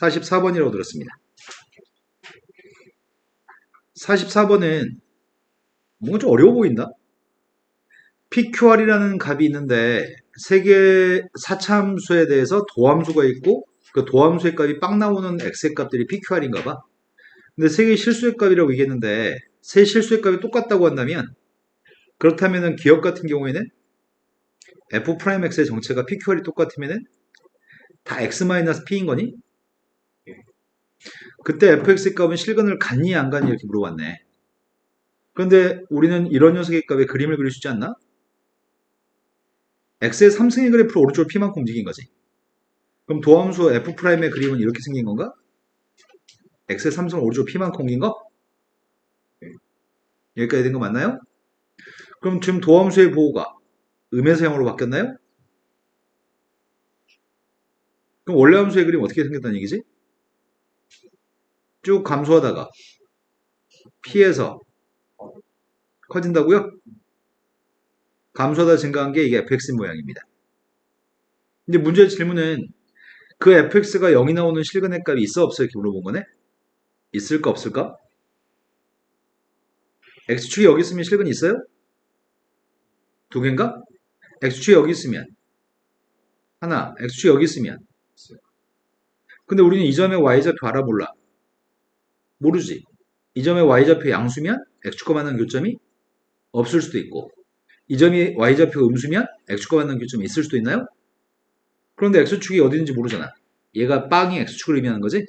44번이라고 들었습니다. 44번은 뭔가 좀 어려워 보인다? PQR이라는 값이 있는데 세 개의 사차함수에 대해서 도함수가 있고 그 도함수의 값이 빵 나오는 x의 값들이 PQR인가 봐. 근데 세 개의 실수의 값이라고 얘기했는데 세 실수의 값이 똑같다고 한다면 그렇다면은 기억 같은 경우에는 f'x의 정체가 PQR이 똑같으면은 다 x-p인 거니? 그때 fx의 값은 실근을 갔니 안 갔니 이렇게 물어봤네. 그런데 우리는 이런 녀석의 값에 그림을 그릴 수 있지 않나? x의 3승의 그래프를 오른쪽으로 p만큼 움직인 거지. 그럼 도함수 f'의 그림은 이렇게 생긴 건가? x의 3승을 오른쪽으로 p만큼 옮긴 거? 여기까지 된 거 맞나요? 그럼 지금 도함수의 보호가 음에서 형으로 바뀌었나요? 그럼 원래 함수의 그림 어떻게 생겼다는 얘기지? 쭉 감소하다가 p에서 커진다고요? 감소하다 증가한 게 이게 fx 모양입니다. 근데 문제의 질문은 그 fx가 0이 나오는 실근의 값이 있어 없어 이렇게 물어본 거네? 있을까 없을까? x축이 여기 있으면 실근이 있어요? 두 개인가? x축이 여기 있으면 하나, x축이 여기 있으면 근데 우리는 이 점의 y좌표 알아 몰라? 모르지. 이 점의 y좌표 양수면 x축과 만나는 교점이 없을 수도 있고 이 점이 y좌표 음수면 x축과 만나는 교점이 있을 수도 있나요? 그런데 x축이 어디 있는지 모르잖아. 얘가 빵이 x축을 의미하는 거지?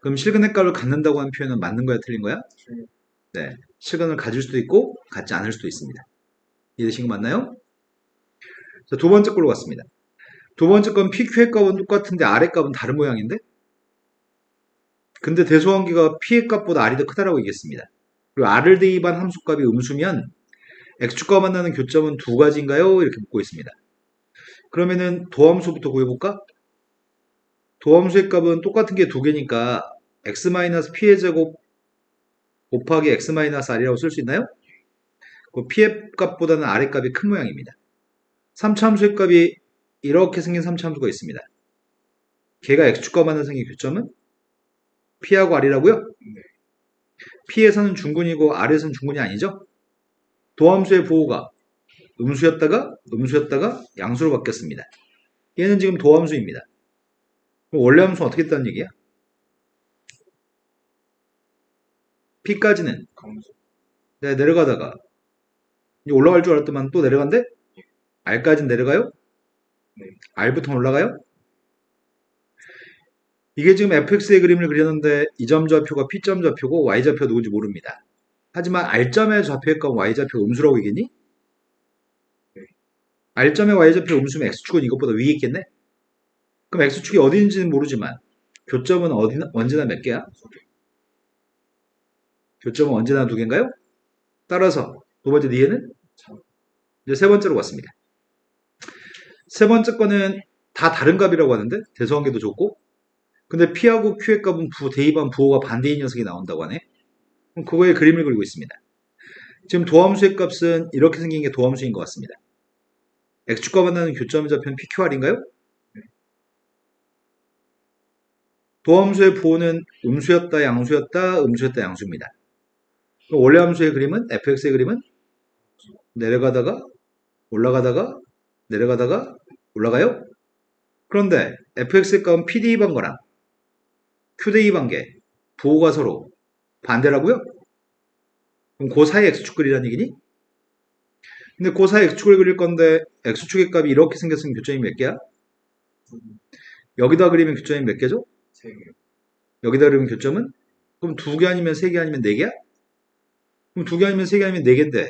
그럼 실근의 값을 갖는다고 하는 표현은 맞는 거야 틀린 거야? 네. 실근을 가질 수도 있고 갖지 않을 수도 있습니다. 이해되신 거 맞나요? 자, 두 번째 걸로 갔습니다. 두 번째 건 PQ의 값은 똑같은데 R의 값은 다른 모양인데? 근데 대소관계가 P의 값보다 R이 더 크다라고 얘기했습니다. 그리고 R을 대입한 함수값이 음수면 X축과 만나는 교점은 두 가지인가요? 이렇게 묻고 있습니다. 그러면은 도함수부터 구해볼까? 도함수의 값은 똑같은 게 두 개니까 x-p의 제곱 곱하기 x-r이라고 쓸 수 있나요? 그 p의 값보다는 r의 값이 큰 모양입니다. 3차 함수의 값이 이렇게 생긴 3차 함수가 있습니다. 걔가 x축과 만나 생긴 교점은 p하고 r이라고요? p에서는 중근이고 r에서는 중근이 아니죠? 도함수의 보호가 음수였다가 양수로 바뀌었습니다. 얘는 지금 도함수입니다. 그럼 원래 함수는 어떻게 했다는 얘기야? p까지는 네, 내려가다가 이제 올라갈 줄 알았더만 또 내려간대? r까지는 내려가요? r부터 올라가요? 이게 지금 fx의 그림을 그렸는데 이 점 좌표가 p점 좌표고 y좌표가 누군지 모릅니다. 하지만 r점의 좌표의 값은 y좌표 음수라고 얘기했니? r점의 y좌표 음수면 x축은 이것보다 위에 있겠네? 그럼 x축이 어디 있는지는 모르지만 교점은 언제나 몇 개야? 교점은 언제나 두 개인가요? 따라서 두 번째 뒤에는 이제 세 번째로 갔습니다. 세 번째 거는 다 다른 값이라고 하는데 대소관계도 좋고 근데 P하고 Q의 값은 대입한 부호가 반대인 녀석이 나온다고 하네. 그럼 그거에 그림을 그리고 있습니다. 지금 도함수의 값은 이렇게 생긴 게 도함수인 것 같습니다. X축과 만나는 교점 좌표는 PQR인가요? 도함수의 부호는 음수였다, 양수였다, 음수였다, 양수입니다. 그럼 원래 함수의 그림은 fx의 그림은 내려가다가 올라가다가 내려가다가 올라가요? 그런데 fx의 값은 p 대입한 거랑 q 대입한 게 부호가 서로 반대라고요? 그럼 그 사이 x축 그리라는 얘기니? 근데 그 사이 x축을 그릴 건데 x축의 값이 이렇게 생겼으면 교점이 몇 개야? 여기다 그리면 교점이 몇 개죠? 3개. 여기다 그리면 교점은? 그럼 2개 아니면 3개 아니면 4개야? 그럼 2개 아니면 3개 아니면 4개인데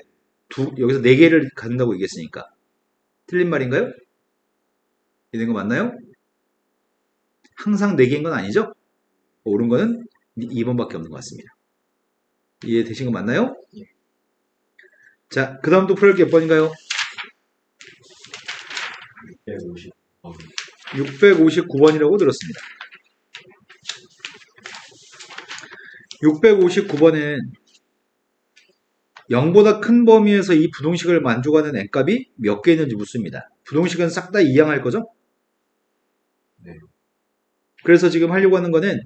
여기서 4개를 갖는다고 얘기했으니까 틀린 말인가요? 이런 거 맞나요? 항상 4개인 건 아니죠? 옳은 거는 2번밖에 없는 것 같습니다. 이해되신 거 맞나요? 자, 그 다음 또 풀을 게 몇 번인가요? 659번이라고 들었습니다. 659번은 0보다 큰 범위에서 이 부동식을 만족하는 n값이 몇 개 있는지 묻습니다. 부동식은 싹 다 이항할 거죠? 네. 그래서 지금 하려고 하는 거는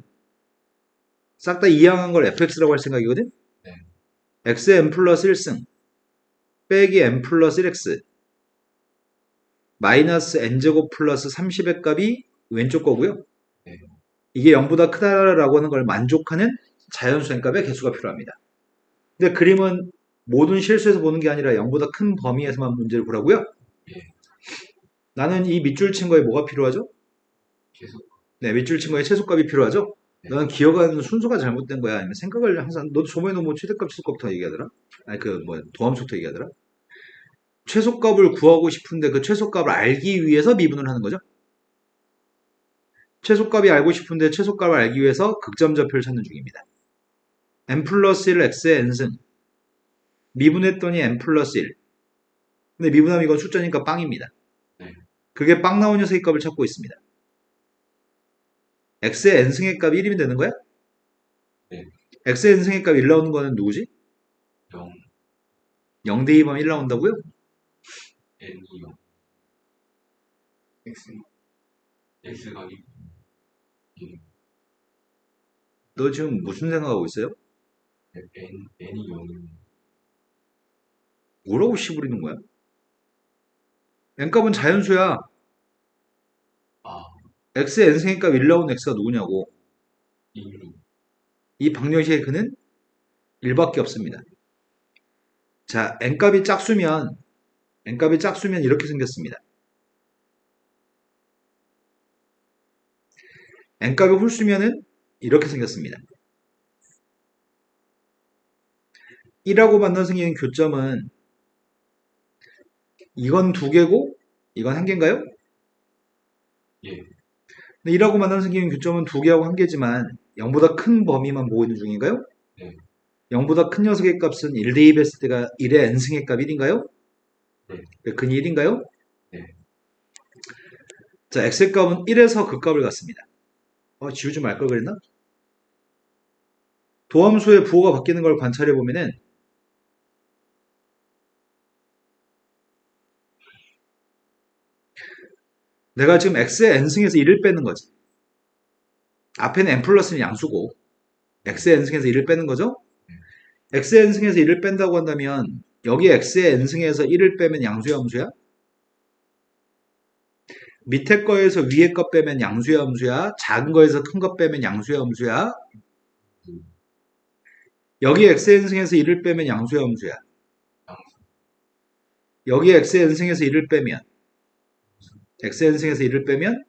싹 다 이항한 걸 fx라고 할 생각이거든? 네. xn 플러스 1승 빼기 n 플러스 1x 마이너스 n제곱 플러스 30의 값이 왼쪽 거고요. 네. 이게 0보다 크다라고 하는 걸 만족하는 자연수 n값의 개수가 필요합니다. 근데 그림은 모든 실수에서 보는 게 아니라 0보다 큰 범위에서만 문제를 보라고요. 예. 나는 이 밑줄 친 거에 뭐가 필요하죠? 계속. 네, 밑줄 친 거에 최소값이 필요하죠? 네. 너는 기억하는 순서가 잘못된 거야? 아니면 생각을 항상, 너도 저번에 뭐 최대값, 최소값부터 얘기하더라? 아니, 도함수부터 얘기하더라? 최소값을 구하고 싶은데 그 최소값을 알기 위해서 미분을 하는 거죠? 최소값이 알고 싶은데 최소값을 알기 위해서 극점좌표를 찾는 중입니다. n 플러스 1 x의 n승 미분했더니 n 플러스 1 근데 미분하면 이건 숫자니까 빵입니다. 네. 그게 빵 나온 녀석의 값을 찾고 있습니다. x의 n승의 값이 1이면 되는 거야? 네. x의 n승의 값 1 나오는 거는 누구지? 0, 0 대입하면 1 나온다고요? N이 0. X가 1. 너 지금 무슨 생각하고 있어요? N이 0. 뭐라고 씨부리는 거야? n값은 자연수야. 아, x의 n승의 값 1 나온 x가 누구냐고. 1. 이 방정식의 그는 1밖에 없습니다. 자, n값이 짝수면 이렇게 생겼습니다. n값이 홀수면은 이렇게 생겼습니다. 1하고 만나 생기는 교점은 이건 2개고 이건 1개인가요? 예. 근데 1하고 만나 생기는 교점은 2개하고 1개지만 0보다 큰 범위만 보고 있는 중인가요? 네. 0보다 큰 녀석의 값은 1 대입했을 때가 1의 n승의 값 1인가요? 네. 근이 1인가요? 네. 자, x의 값은 1에서 그 값을 갖습니다. 지우지 말 걸 그랬나? 도함수의 부호가 바뀌는 걸 관찰해 보면은 내가 지금 x의 n승에서 1을 빼는 거지. 앞에는 n 플러스는 양수고 x의 n승에서 1을 빼는 거죠? x의 n승에서 1을 뺀다고 한다면 여기 x의 n승에서 1을 빼면 양수야 함수야? 밑에 거에서 위에 거 빼면 양수야 함수야? 작은 거에서 큰 거 빼면 양수야 함수야? 여기 x의 n승에서 1을 빼면 양수야 함수야? 여기 x의 n승에서 1을 빼면 x의 n승에서 1을 빼면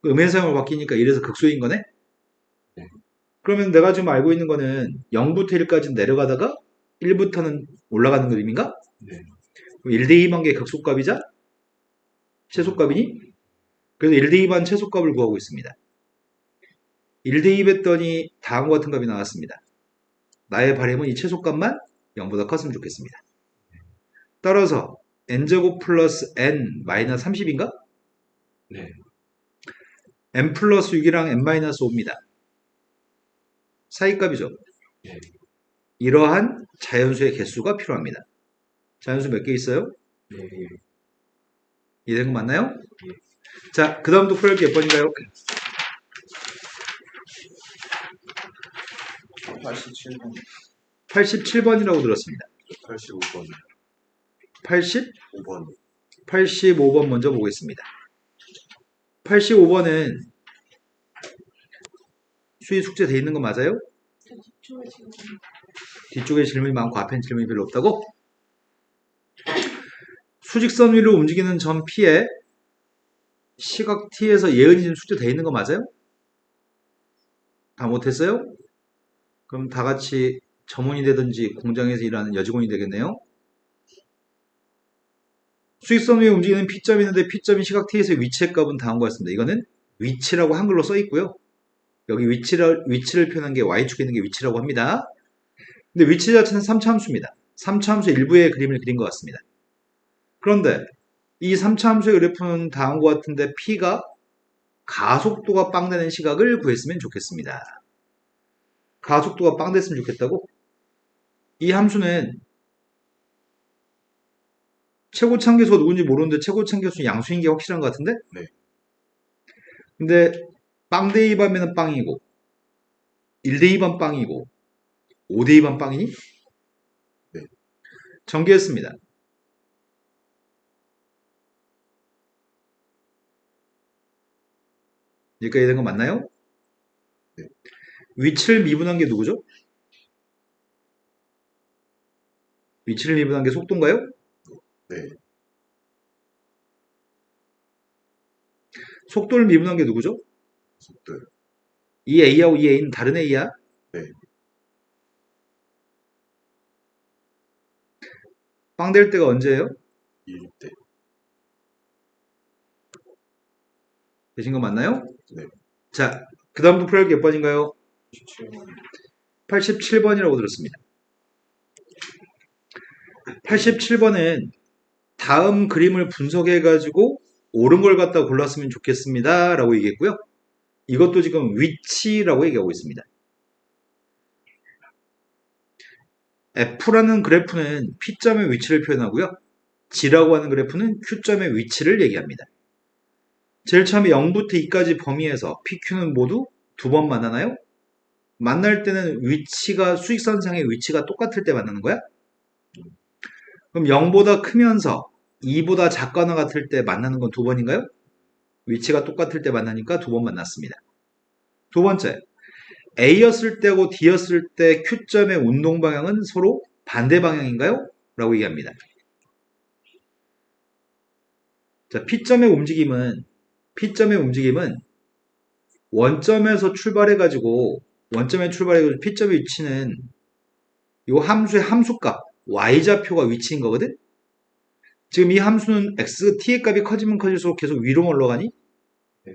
음해상으로 바뀌니까 1에서 극소인 거네? 네. 그러면 내가 지금 알고 있는 거는 0부터 1까지 내려가다가 1부터는 올라가는 그림인가? 네. 1 대입한 게 극소값이자 최소값이니? 그래서 1 대입한 최소값을 구하고 있습니다. 1 대입했더니 다음과 같은 값이 나왔습니다. 나의 바람은 이 최소값만 0보다 컸으면 좋겠습니다. 따라서 n제곱 플러스 n 마이너스 30인가? 네. n 플러스 6이랑 n 마이너스 5입니다. 사이값이죠. 네. 이러한 자연수의 개수가 필요합니다. 자연수 몇 개 있어요? 네. 이해된 거 맞나요? 자, 그 다음도 풀할 게 몇 번인가요? 87번. 87번이라고 들었습니다. 85번. 80? 5번. 85번 먼저 보겠습니다. 85번은 수위 숙제 돼 있는 거 맞아요? 뒤쪽에 질문이 많고 앞엔 질문이 별로 없다고? 수직선 위로 움직이는 점 P에 시각 T에서 예은이 지금 숙제 돼 있는 거 맞아요? 다 못했어요? 그럼 다 같이 점원이 되든지 공장에서 일하는 여직원이 되겠네요. 수직선 위에 움직이는 P점이 있는데 P점이 시각 T에서의 위치의 값은 다음과 같습니다. 이거는 위치라고 한글로 써 있고요. 여기 위치를 표현한 게 Y축에 있는 게 위치라고 합니다. 근데 위치 자체는 3차 함수입니다. 3차 함수 일부의 그림을 그린 것 같습니다. 그런데 이 3차 함수의 그래프는 다음과 같은데 P가 가속도가 빵 되는 시각을 구했으면 좋겠습니다. 가속도가 빵 됐으면 좋겠다고? 이 함수는 최고차항계수가 누군지 모르는데 최고차항계수 양수인 게 확실한 것 같은데? 네. 근데 빵 대 2반면 빵이고 1 대 2반 빵이고 5 대 2반 빵이니? 네. 전개했습니다. 여기까지 된 거 맞나요? 네. 위치를 미분한 게 누구죠? 위치를 미분한 게 속도인가요? 네. 속도를 미분한 게 누구죠? 속도. 이 A하고 이 A는 다른 A야? 네. 빵 될 때가 언제예요? 1대. 되신 거 맞나요? 네. 자, 그 다음도 풀할 게 몇 번인가요? 17번. 87번이라고 들었습니다. 87번은 다음 그림을 분석해가지고 옳은 걸 갖다 골랐으면 좋겠습니다. 라고 얘기했고요. 이것도 지금 위치라고 얘기하고 있습니다. F라는 그래프는 P점의 위치를 표현하고요. G라고 하는 그래프는 Q점의 위치를 얘기합니다. 제일 처음에 0부터 2까지 범위에서 PQ는 모두 두 번 만나나요? 만날 때는 위치가 수직선상의 위치가 똑같을 때 만나는 거야? 그럼 0보다 크면서 2보다 작거나 같을 때 만나는 건 두 번인가요? 위치가 똑같을 때 만나니까 두 번 만났습니다. 두 번째, A였을 때하고 D였을 때 Q점의 운동 방향은 서로 반대 방향인가요? 라고 얘기합니다. 자, P점의 움직임은 원점에서 출발해가지고 P점의 위치는 이 함수의 함수값 y좌표가 위치인 거거든? 지금 이 함수는 t의 값이 커지면 커질수록 계속 위로 올라가니? 네.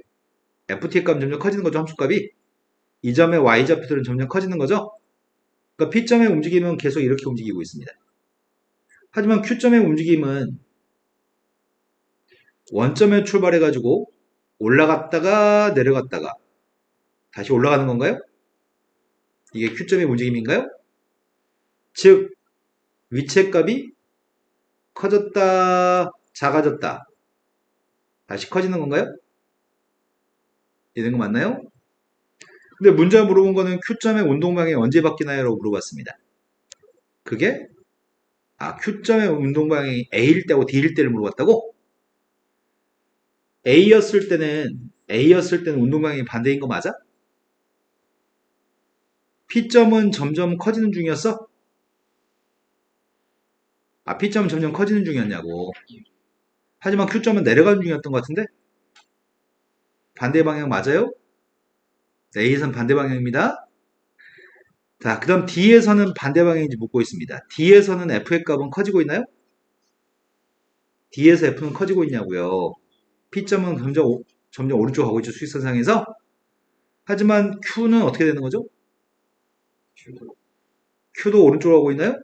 ft의 값은 점점 커지는 거죠, 함수값이. 이 점의 y좌표들은 점점 커지는 거죠. 그러니까 P점의 움직임은 계속 이렇게 움직이고 있습니다. 하지만 Q점의 움직임은 원점에 출발해가지고 올라갔다가 내려갔다가 다시 올라가는 건가요? 이게 Q점의 움직임인가요? 즉 위치의 값이 커졌다 작아졌다 다시 커지는 건가요? 이런 거 맞나요? 근데 문제가 물어본 거는 Q점의 운동 방향이 언제 바뀌나요? 라고 물어봤습니다. 그게 Q점의 운동 방향이 A일 때하고 D일 때를 물어봤다고? A였을 때는 운동 방향이 반대인 거 맞아? P점은 점점 커지는 중이었어? P점은 점점 커지는 중이었냐고. 하지만 Q점은 내려가는 중이었던 것 같은데? 반대 방향 맞아요? A에서는 반대 방향입니다. 자, 그 다음 D에서는 반대 방향인지 묻고 있습니다. D에서는 F의 값은 커지고 있나요? D에서 F는 커지고 있냐고요. P점은 점점 오른쪽 가고 있죠. 수직선상에서. 하지만 Q는 어떻게 되는 거죠? Q도 오른쪽으로 가고 있나요?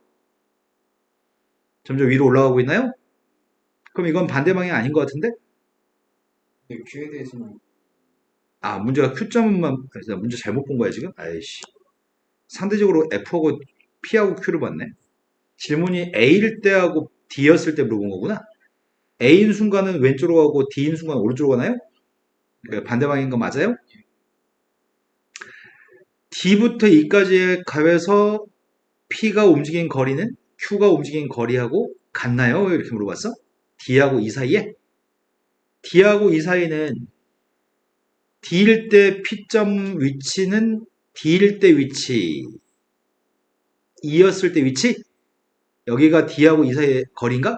점점 위로 올라가고 있나요? 그럼 이건 반대 방향이 아닌 것 같은데? Q에 대해서는 문제가 Q점만, 문제 잘못 본 거야, 지금? 아이씨. 상대적으로 F하고 P하고 Q를 봤네. 질문이 A일 때하고 D였을 때 물어본 거구나. A인 순간은 왼쪽으로 가고 D인 순간은 오른쪽으로 가나요? 그러니까 반대 방향인 거 맞아요? D부터 E까지의 값에서 P가 움직인 거리는 Q가 움직인 거리하고 같나요? 이렇게 물어봤어. D하고 E 사이에? D하고 E 사이는 D일 때 P점 위치는 D일 때 위치, E였을 때 위치? 여기가 D하고 E 사이의 거리인가?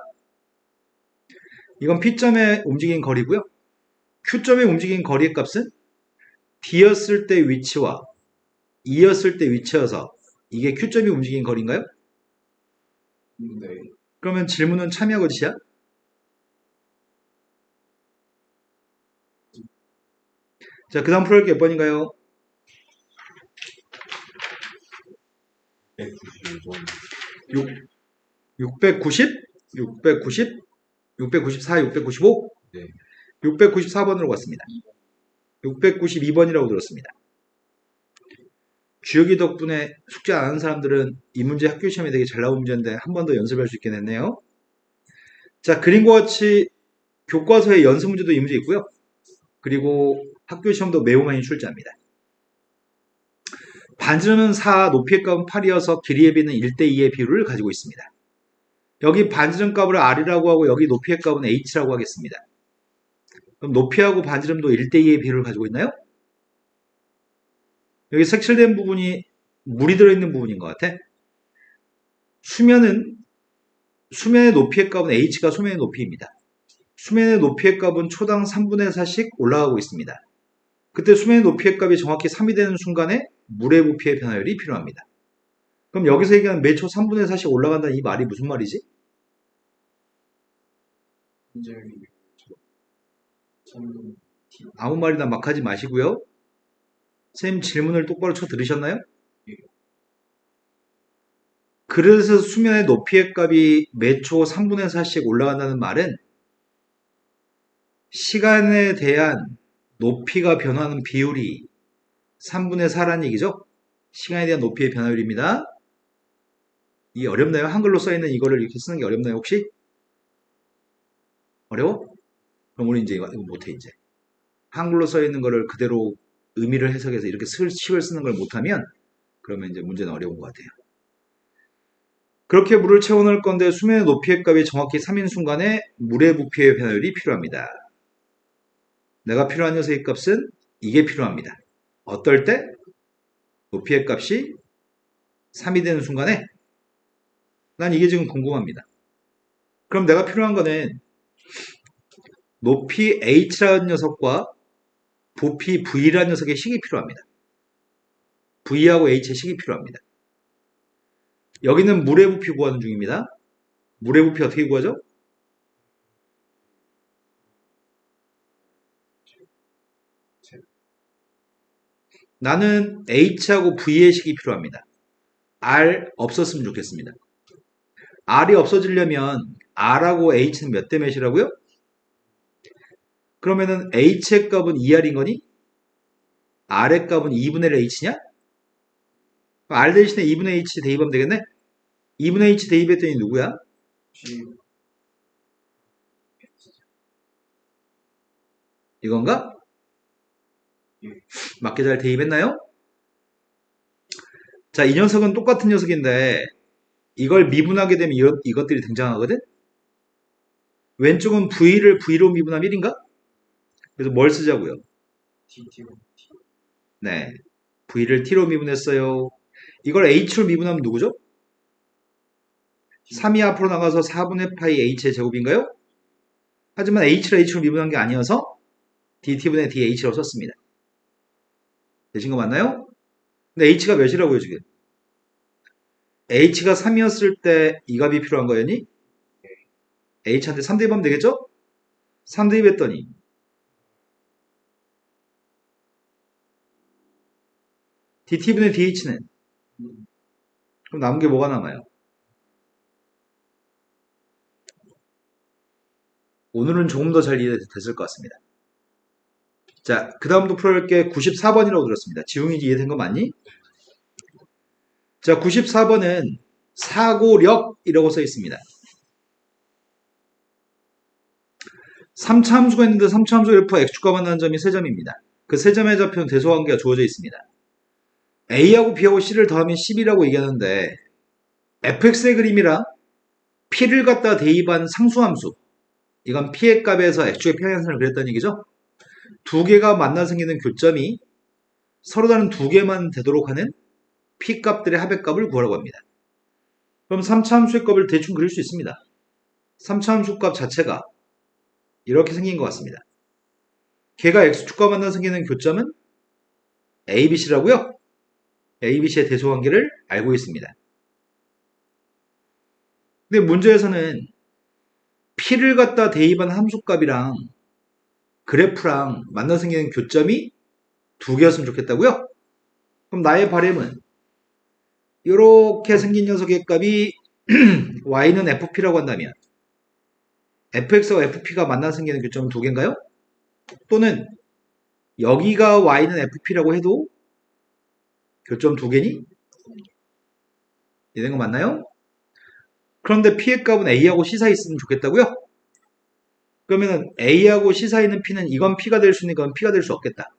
이건 P점의 움직인 거리고요. Q점의 움직인 거리의 값은 D였을 때 위치와 E였을 때 위치여서 이게 Q점이 움직인 거리인가요? 네. 그러면 질문은 참여하고 지시야? 자, 그 다음 풀어볼 게 몇 번인가요? 195번. 690? 694, 695? 네. 694번으로 갔습니다. 692번이라고 들었습니다. 주혁이 덕분에 숙제 안 하는 사람들은 이 문제 학교 시험에 되게 잘 나온 문제인데 한 번 더 연습할 수 있게 됐네요. 자, 그림과 같이 교과서의 연습 문제도 이 문제 있고요. 그리고 학교 시험도 매우 많이 출제합니다. 반지름은 4, 높이의 값은 8이어서 길이의 비는 1대2의 비율을 가지고 있습니다. 여기 반지름 값을 R이라고 하고 여기 높이의 값은 H라고 하겠습니다. 그럼 높이하고 반지름도 1대2의 비율을 가지고 있나요? 여기 색칠된 부분이 물이 들어있는 부분인 것 같아. 수면의 높이의 값은 H가 수면의 높이입니다. 수면의 높이의 값은 초당 3분의 4씩 올라가고 있습니다. 그때 수면의 높이의 값이 정확히 3이 되는 순간에 물의 부피의 변화율이 필요합니다. 그럼 여기서 얘기하는 매초 3분의 4씩 올라간다는 이 말이 무슨 말이지? 이제 저는 아무 말이나 막 하지 마시고요. 선생님 질문을 똑바로 쳐 들으셨나요? 그래서 수면의 높이의 값이 매초 3분의 4씩 올라간다는 말은 시간에 대한 높이가 변하는 비율이 3분의 4라는 얘기죠? 시간에 대한 높이의 변화율입니다. 이게 어렵나요? 한글로 써있는 이거를 이렇게 쓰는 게 어렵나요, 혹시? 어려워? 그럼 우리 이제 이거 못해, 이제. 한글로 써있는 거를 그대로 의미를 해석해서 이렇게 식을 쓰는 걸 못하면 그러면 이제 문제는 어려운 것 같아요. 그렇게 물을 채워넣을 건데 수면의 높이의 값이 정확히 3인 순간에 물의 부피의 변화율이 필요합니다. 내가 필요한 녀석의 값은 이게 필요합니다. 어떨 때? 높이의 값이 3이 되는 순간에 난 이게 지금 궁금합니다. 그럼 내가 필요한 거는 높이 h라는 녀석과 부피 v라는 녀석의 식이 필요합니다. v하고 h의 식이 필요합니다. 여기는 물의 부피 구하는 중입니다. 물의 부피 어떻게 구하죠? 나는 h하고 v의 식이 필요합니다. r 없었으면 좋겠습니다. r이 없어지려면 r하고 h는 몇 대 몇이라고요? 그러면은 h의 값은 2r인 거니? r의 값은 2분의 1 h냐? r 대신에 2분의 h 대입하면 되겠네? 2분의 h 대입했더니 누구야? G 이건가? 맞게 잘 대입했나요? 자, 이 녀석은 똑같은 녀석인데 이걸 미분하게 되면 이것들이 등장하거든? 왼쪽은 v를 v로 미분하면 1인가? 그래서 뭘 쓰자고요? T 네, v를 t로 미분했어요. 이걸 h로 미분하면 누구죠? 3이 앞으로 나가서 4분의 파이 h의 제곱인가요? 하지만 h를 h로 미분한 게 아니어서 dt분의 dh로 썼습니다. 되신 거 맞나요? 근데 h가 몇이라고요 지금? h가 3이었을 때 이 값이 필요한 거였니? h한테 3 대입하면 되겠죠? 3 대입했더니 dt분의 dh는 그럼 남은 게 뭐가 남아요? 오늘은 조금 더 잘 이해됐을 것 같습니다. 자, 그 다음도 풀어볼 게 94번이라고 들었습니다. 지웅이 이해된 거 맞니? 자, 94번은 사고력이라고 써 있습니다. 3차 함수가 있는데 3차 함수 F x축과 만나는 점이 3점입니다. 그 3점의 좌표는 대소관계가 주어져 있습니다. A하고 B하고 C를 더하면 10이라고 얘기하는데 fx의 그림이라 P를 갖다 대입한 상수함수, 이건 P의 값에서 x축의 평행선을 그렸다는 얘기죠. 두 개가 만나 생기는 교점이 서로 다른 두 개만 되도록 하는 P 값들의 합의 값을 구하라고 합니다. 그럼 3차 함수의 값을 대충 그릴 수 있습니다. 3차 함수 값 자체가 이렇게 생긴 것 같습니다. 걔가 x축과 만나 생기는 교점은 ABC라고요. ABC의 대소관계를 알고 있습니다. 근데 문제에서는 P를 갖다 대입한 함수값이랑 그래프랑 만나 생기는 교점이 두 개였으면 좋겠다고요? 그럼 나의 바램은 이렇게 생긴 녀석의 값이 y는 fp라고 한다면 fx와 fp가 만나 생기는 교점은 두 개인가요? 또는 여기가 y는 fp라고 해도 교점 두 개니? 이런 거 맞나요? 그런데 p의 값은 a하고 c 사이 있으면 좋겠다고요? 그러면은 a하고 c 사이 있는 p는 이건 p가 될 수 있는 건 p가 될 수 없겠다.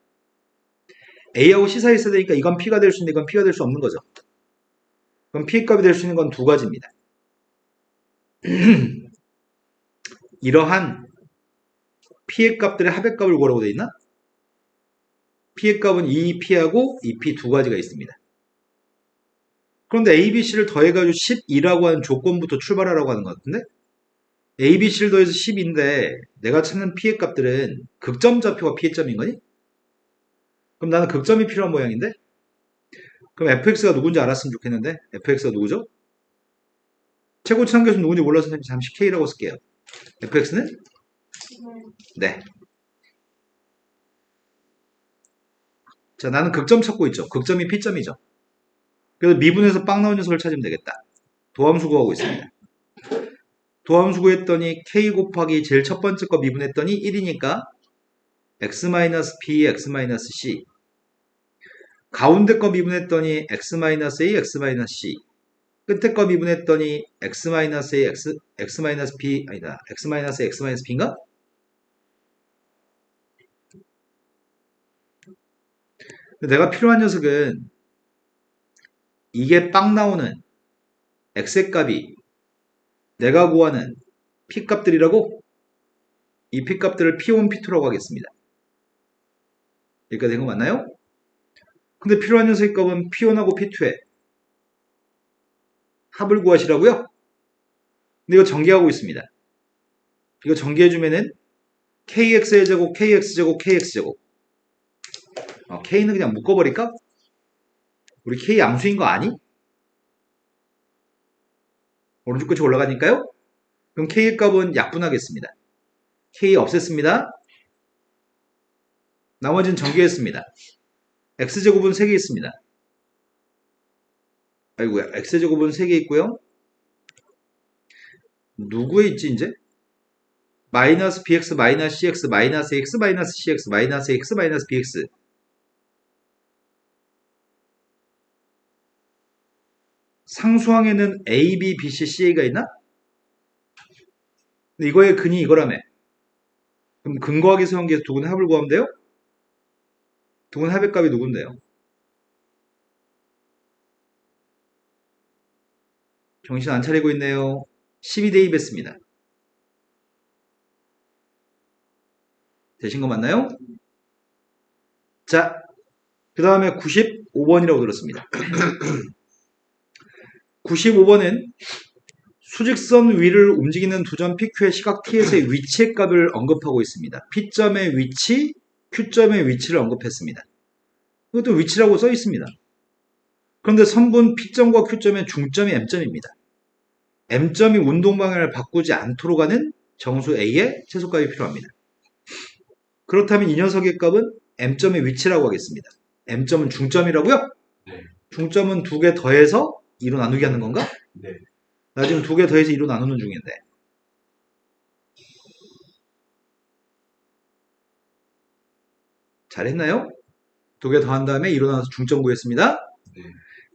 A하고 C 사이에 있어야 되니까 이건 P가 될 수 있는데 이건 P가 될 수 없는 거죠. 그럼 P의 값이 될 수 있는 건 두 가지입니다. 이러한 P의 값들의 합의 값을 구하라고 되어 있나? P의 값은 2P하고 2P 두 가지가 있습니다. 그런데 A, B, C를 더해가지고 12라고 하는 조건부터 출발하라고 하는 것 같은데? A, B, C를 더해서 10인데 내가 찾는 P의 값들은 극점 좌표가 P의 점인 거니? 그럼 나는 극점이 필요한 모양인데? 그럼 fx가 누군지 알았으면 좋겠는데 fx가 누구죠? 최고치 한계수 누군지 몰라서 잠시 k라고 쓸게요. fx는? 네. 자, 나는 극점 찾고 있죠. 극점이 p점이죠. 그래서 미분에서 빵 나온 녀석을 찾으면 되겠다. 도함수 구하고 있습니다. 도함수 구했더니 k 곱하기 제일 첫 번째 거 미분했더니 1이니까 x-p, x-c. 가운데 거 미분했더니 x-a, x-c. 끝에 거 미분했더니 x-a, x-p, 아니다. x-a, x-p인가? 내가 필요한 녀석은 이게 빵 나오는 x의 값이 내가 구하는 p 값들이라고 이 p 값들을 p1, p2라고 하겠습니다. 여기까지 된 거 맞나요? 근데 필요한 녀석의 값은 p1하고 p2에 합을 구하시라고요? 근데 이거 전개하고 있습니다. 이거 전개해주면은 kx의 제곱, kx제곱, kx제곱. k는 그냥 묶어버릴까? 우리 k 양수인 거 아니? 오른쪽 끝이 올라가니까요? 그럼 k의 값은 약분하겠습니다. k 없앴습니다. 나머지는 전개했습니다. x제곱은 3개 있습니다. 아이고야, x제곱은 3개 있고요. 누구에 있지 이제? 마이너스 bx, 마이너스 cx, 마이너스 x, 마이너스 cx, 마이너스 x, 마이너스 bx. 상수항에는 a, b, b, c, ca가 있나? 근데 이거의 근이 이거라며. 그럼 근거하기 세운계에서 두 군의 합을 구하면 돼요? 두 군의 합의 값이 누군데요? 정신 안 차리고 있네요. 12 대입했습니다. 되신 거 맞나요? 자, 그 다음에 95번이라고 들었습니다. 95번은 수직선 위를 움직이는 두 점 PQ의 시각 T에서의 위치의 값을 언급하고 있습니다. P점의 위치, Q점의 위치를 언급했습니다. 이것도 위치라고 써 있습니다. 그런데 선분 P점과 Q점의 중점이 M점입니다. M점이 운동 방향을 바꾸지 않도록 하는 정수 A의 최소값이 필요합니다. 그렇다면 이 녀석의 값은 M점의 위치라고 하겠습니다. M점은 중점이라고요? 네. 중점은 두 개 더해서 2로 나누기 하는 건가? 네. 나 지금 두 개 더해서 2로 나누는 중인데. 잘했나요? 두 개 더한 다음에 2로 나눠서 중점 구했습니다. 네.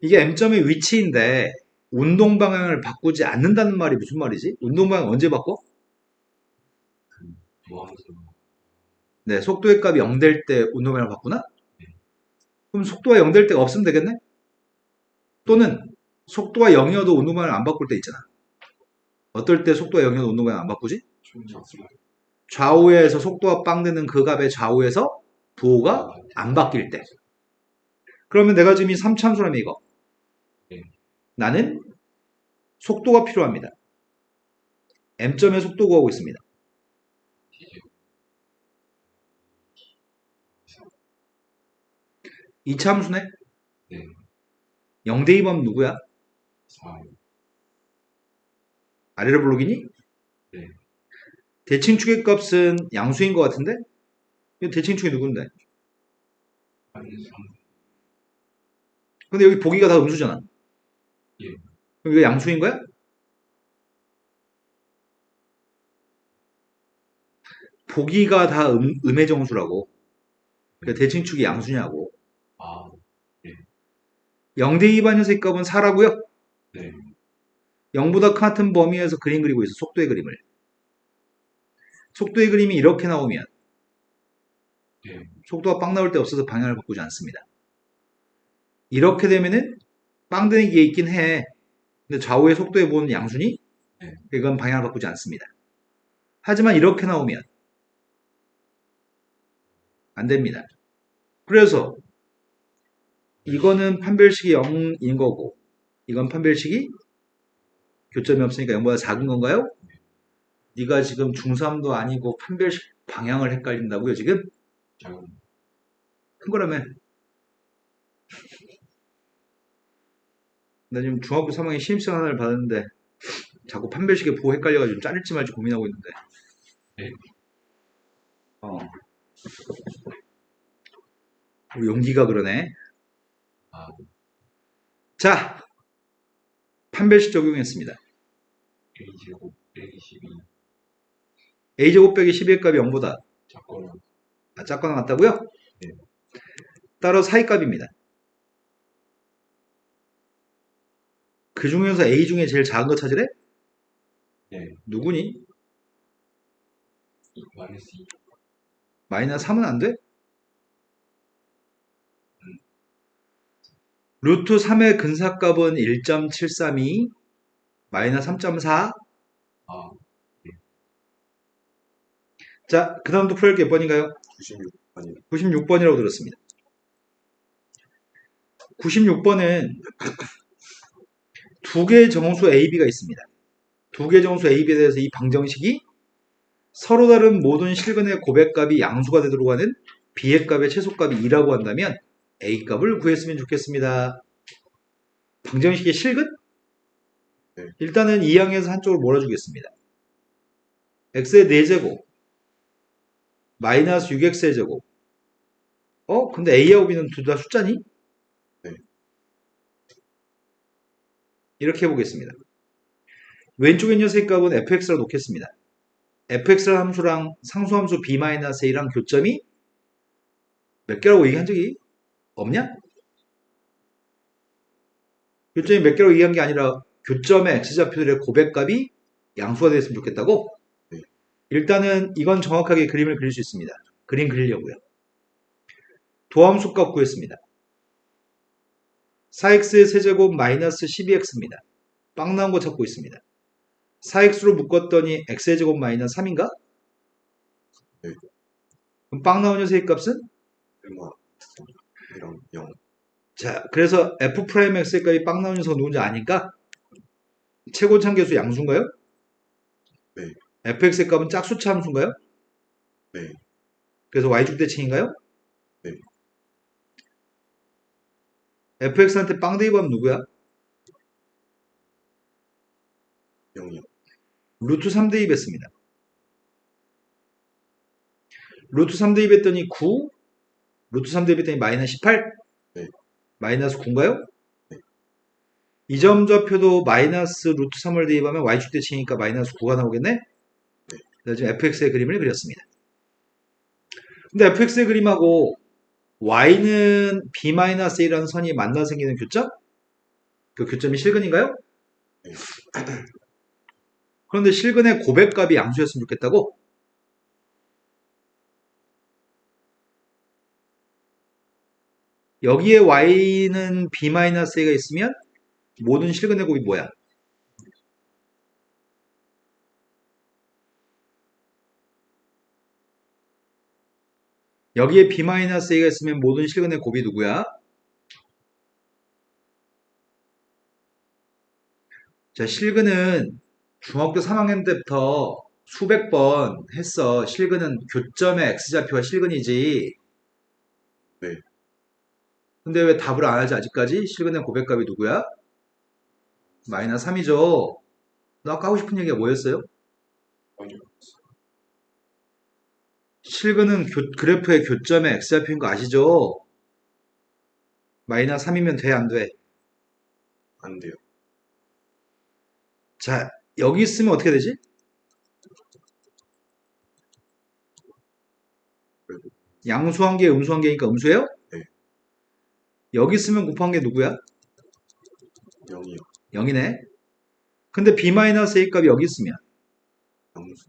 이게 M점의 위치인데 운동 방향을 바꾸지 않는다는 말이 무슨 말이지? 운동 방향 언제 바꿔? 뭐하면서 네, 속도의 값이 0 될 때 운동 방향을 바꾸나? 그럼 속도가 0 될 때가 없으면 되겠네? 또는 속도가 0이어도 운동 방향을 안 바꿀 때 있잖아. 어떨 때 속도가 0이어도 운동 방향을 안 바꾸지? 좌우에서 속도가 빵 되는 그 값의 좌우에서 부호가 안 바뀔 때. 그러면 내가 지금 이 3참수라면 이거. 네. 나는 속도가 필요합니다. M점의 속도 구하고 있습니다. 이 참수네? 네. 0 대입하면 누구야? 4. 아래로 블록이니? 네. 대칭축의 값은 양수인 것 같은데? 이 대칭축이 누군데? 근데 여기 보기가 다 음수잖아. 예. 그럼 이거 양수인 거야? 보기가 다 음의 정수라고. 그러니까 대칭축이 양수냐고. 아, 0 대입한 녀석의 값은 4라고요? 네. 0보다 같은 범위에서 그림 그리고 있어. 속도의 그림을. 속도의 그림이 이렇게 나오면 네. 속도가 빵 나올 때 없어서 방향을 바꾸지 않습니다. 이렇게 되면은 빵되는 기회 있긴 해. 근데 좌우의 속도에 보는 양수니? 네. 이건 방향을 바꾸지 않습니다. 하지만 이렇게 나오면 안 됩니다. 그래서 이거는 판별식이 0인 거고 이건 판별식이 교점이 없으니까 0보다 작은 건가요? 네가 지금 중3도 아니고 판별식 방향을 헷갈린다고요 지금? 작은. 큰 거라며. 나 지금 중학교 3학년 신입생 하나를 받았는데 자꾸 판별식에 보고 헷갈려가지고 자를지 말지 고민하고 있는데. 네. 용기가 그러네. 아, 자, 판별식 적용했습니다. A제곱 빼기 12 a제곱 빼기 12의 값이 0보다 작거나. 작거나 같다고요? 네. 따라 사이값입니다. 그 중에서 a 중에 제일 작은 거 찾으래? 네. 누구니? 마이너스 2. 마이너스 3은 안 돼? 루트 3의 근사값은 1.732 마이너스 3.4. 아, 자, 그 다음도 풀어야 몇 번인가요? 96번이요. 96번이라고 들었습니다. 96번은 두 개의 정수 AB가 있습니다. 두 개의 정수 AB에 대해서 이 방정식이 서로 다른 모든 실근의 고백값이 양수가 되도록 하는 B의 값의 최소값이 2라고 한다면 A 값을 구했으면 좋겠습니다. 방정식의 실근? 네. 일단은 이 항에서 한쪽으로 몰아주겠습니다. x의 4제곱 마이너스 6x의 제곱. 근데 a하고 b는 둘 다 숫자니? 네. 이렇게 해보겠습니다. 왼쪽에 녀석의 값은 fx라 놓겠습니다. fx라는 함수랑 상수함수 b-a랑 교점이 몇 개라고 얘기한 적이 없냐? 교점이 몇 개라고 얘기한 게 아니라 교점의 x좌표들의 고백값이 양수가 됐으면 좋겠다고? 네. 일단은 이건 정확하게 그림을 그릴 수 있습니다. 그림 그리려고요. 도함수 값 구했습니다. 4x의 세제곱 마이너스 12x입니다. 빵 나온 거 찾고 있습니다. 4x로 묶었더니 x의 제곱 마이너스 3인가? 네. 그럼 빵 나온 녀석의 값은? 얼마? 이랑 0. 자, 그래서 f'x의 값이 빵 나온 녀석은 누군지 아니까? 최고참계수 양수인가요? 네. fx의 값은 짝수차 함수인가요? 네. 그래서 y축 대칭인가요? 네. fx한테 빵 대입하면 누구야? 0이요. 루트 3 대입했습니다. 루트 3 대입했더니 9, 루트 3 대입했더니 마이너스 18, 네. 마이너스 9인가요? 네. 이 점 좌표도 마이너스 루트 3을 대입하면 y축 대칭이니까 마이너스 9가 나오겠네? 네. 그래서 지금 fx의 그림을 그렸습니다. 근데 fx의 그림하고 y는 b-a라는 선이 만나 생기는 교점? 그 교점이 실근인가요? 네. 그런데 실근의 고백값이 양수였으면 좋겠다고? 여기에 y는 b-a가 있으면 모든 실근의 곱이 뭐야? 여기에 b-a가 있으면 모든 실근의 곱이 누구야? 자, 실근은 중학교 3학년 때부터 수백 번 했어. 실근은 교점의 x좌표가 실근이지. 네. 근데 왜 답을 안 하지 아직까지? 실근의 고백값이 누구야? 마이너스 3이죠. 너 아까 하고 싶은 얘기가 뭐였어요? 아니요. 실근은 그래프의 교점의 x좌표인 거 아시죠? 마이너스 3이면 돼, 안 돼? 안 돼요. 자, 여기 있으면 어떻게 되지? 양수한 개, 음수한 개니까 음수예요? 네. 여기 있으면 곱한 게 누구야? 0이요. 0이네. 근데 b-a 값이 여기 있으면 양수.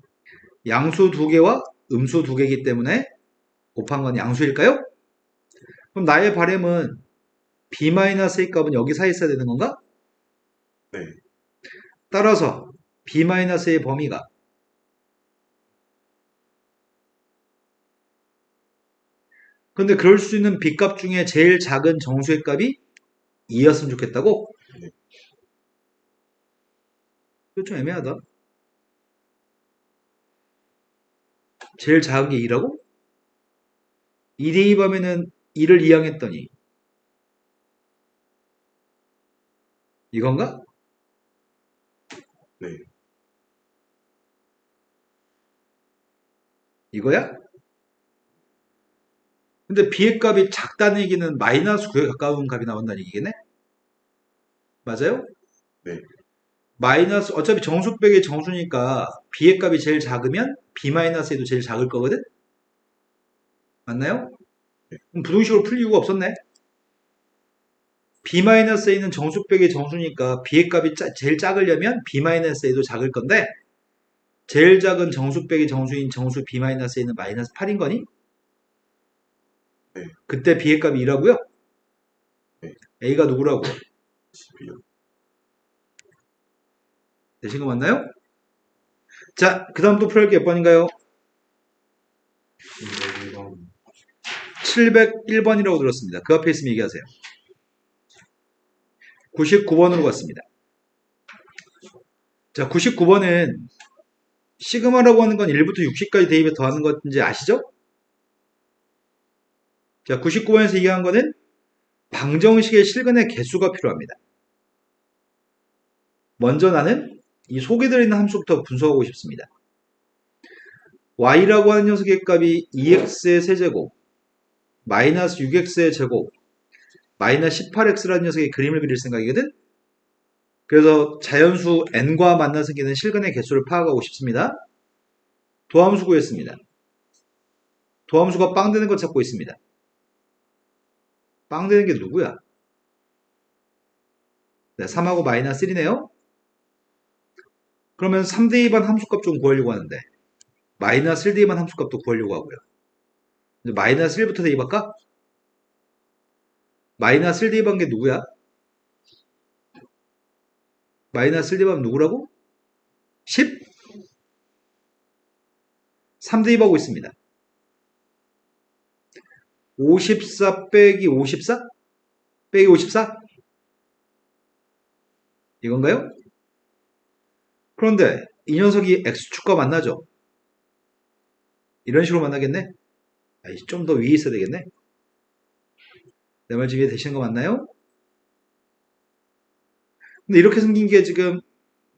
양수 두 개와 음수 두 개이기 때문에 곱한 건 양수일까요? 그럼 나의 바램은 b-a 값은 여기 사이에 있어야 되는 건가? 네. 따라서 b-a의 범위가 근데 그럴 수 있는 b값 중에 제일 작은 정수의 값이 2였으면 좋겠다고? 네. 이거 좀 애매하다. 제일 작은 게 2라고? 2 대입하면은 2를 이항했더니 이건가? 네. 이거야? 근데 b의 값이 작다는 얘기는 마이너스 9에 가까운 값이 나온다는 얘기겠네? 맞아요? 네. 마이너스 어차피 정수 빼기 정수니까 b의 값이 제일 작으면 b-a도 제일 작을 거거든? 맞나요? 네. 그럼 부등식으로 풀 이유가 없었네? b-a는 정수 빼기 정수니까 b의 값이 제일 작으려면 b-a도 작을 건데 제일 작은 정수 빼기 정수인 정수 b-a는 마이너스 8인 거니? 네. 그때 b의 값이 2라고요? 네. a가 누구라고? 12요. 되신 거 맞나요? 자, 그 다음 또 풀어야 할 게 몇 번인가요? 701번이라고 들었습니다. 그 앞에 있으면 얘기하세요. 99번으로 갔습니다. 자, 99번은 시그마라고 하는 건 1부터 60까지 대입해 더하는 건지 아시죠? 자, 99번에서 얘기한 거는 방정식의 실근의 개수가 필요합니다. 먼저 나는 이 속에 들어있는 함수부터 분석하고 싶습니다. y라고 하는 녀석의 값이 2x의 세제곱, 마이너스 6x의 제곱, 마이너스 18x라는 녀석의 그림을 그릴 생각이거든? 그래서 자연수 n과 만나 생기는 실근의 개수를 파악하고 싶습니다. 도함수 구했습니다. 도함수가 빵 되는 거 찾고 있습니다. 빵 되는 게 누구야? 네, 3하고 마이너스 1이네요. 그러면 3대입한 함수값 좀 구하려고 하는데 마이너스 1대입한 함수값도 구하려고 하고요. 이제 마이너스 1부터 대입할까? 마이너스 1 대입한 게 누구야? 마이너스 1 대입하면 누구라고? 10? 3 대입하고 있습니다. 54 빼기 54? 빼기 54? 이건가요? 그런데 이 녀석이 x축과 만나죠? 이런 식으로 만나겠네? 좀 더 위에 있어야 되겠네? 내 말 지금 이해되시는 거 맞나요? 근데 이렇게 생긴 게 지금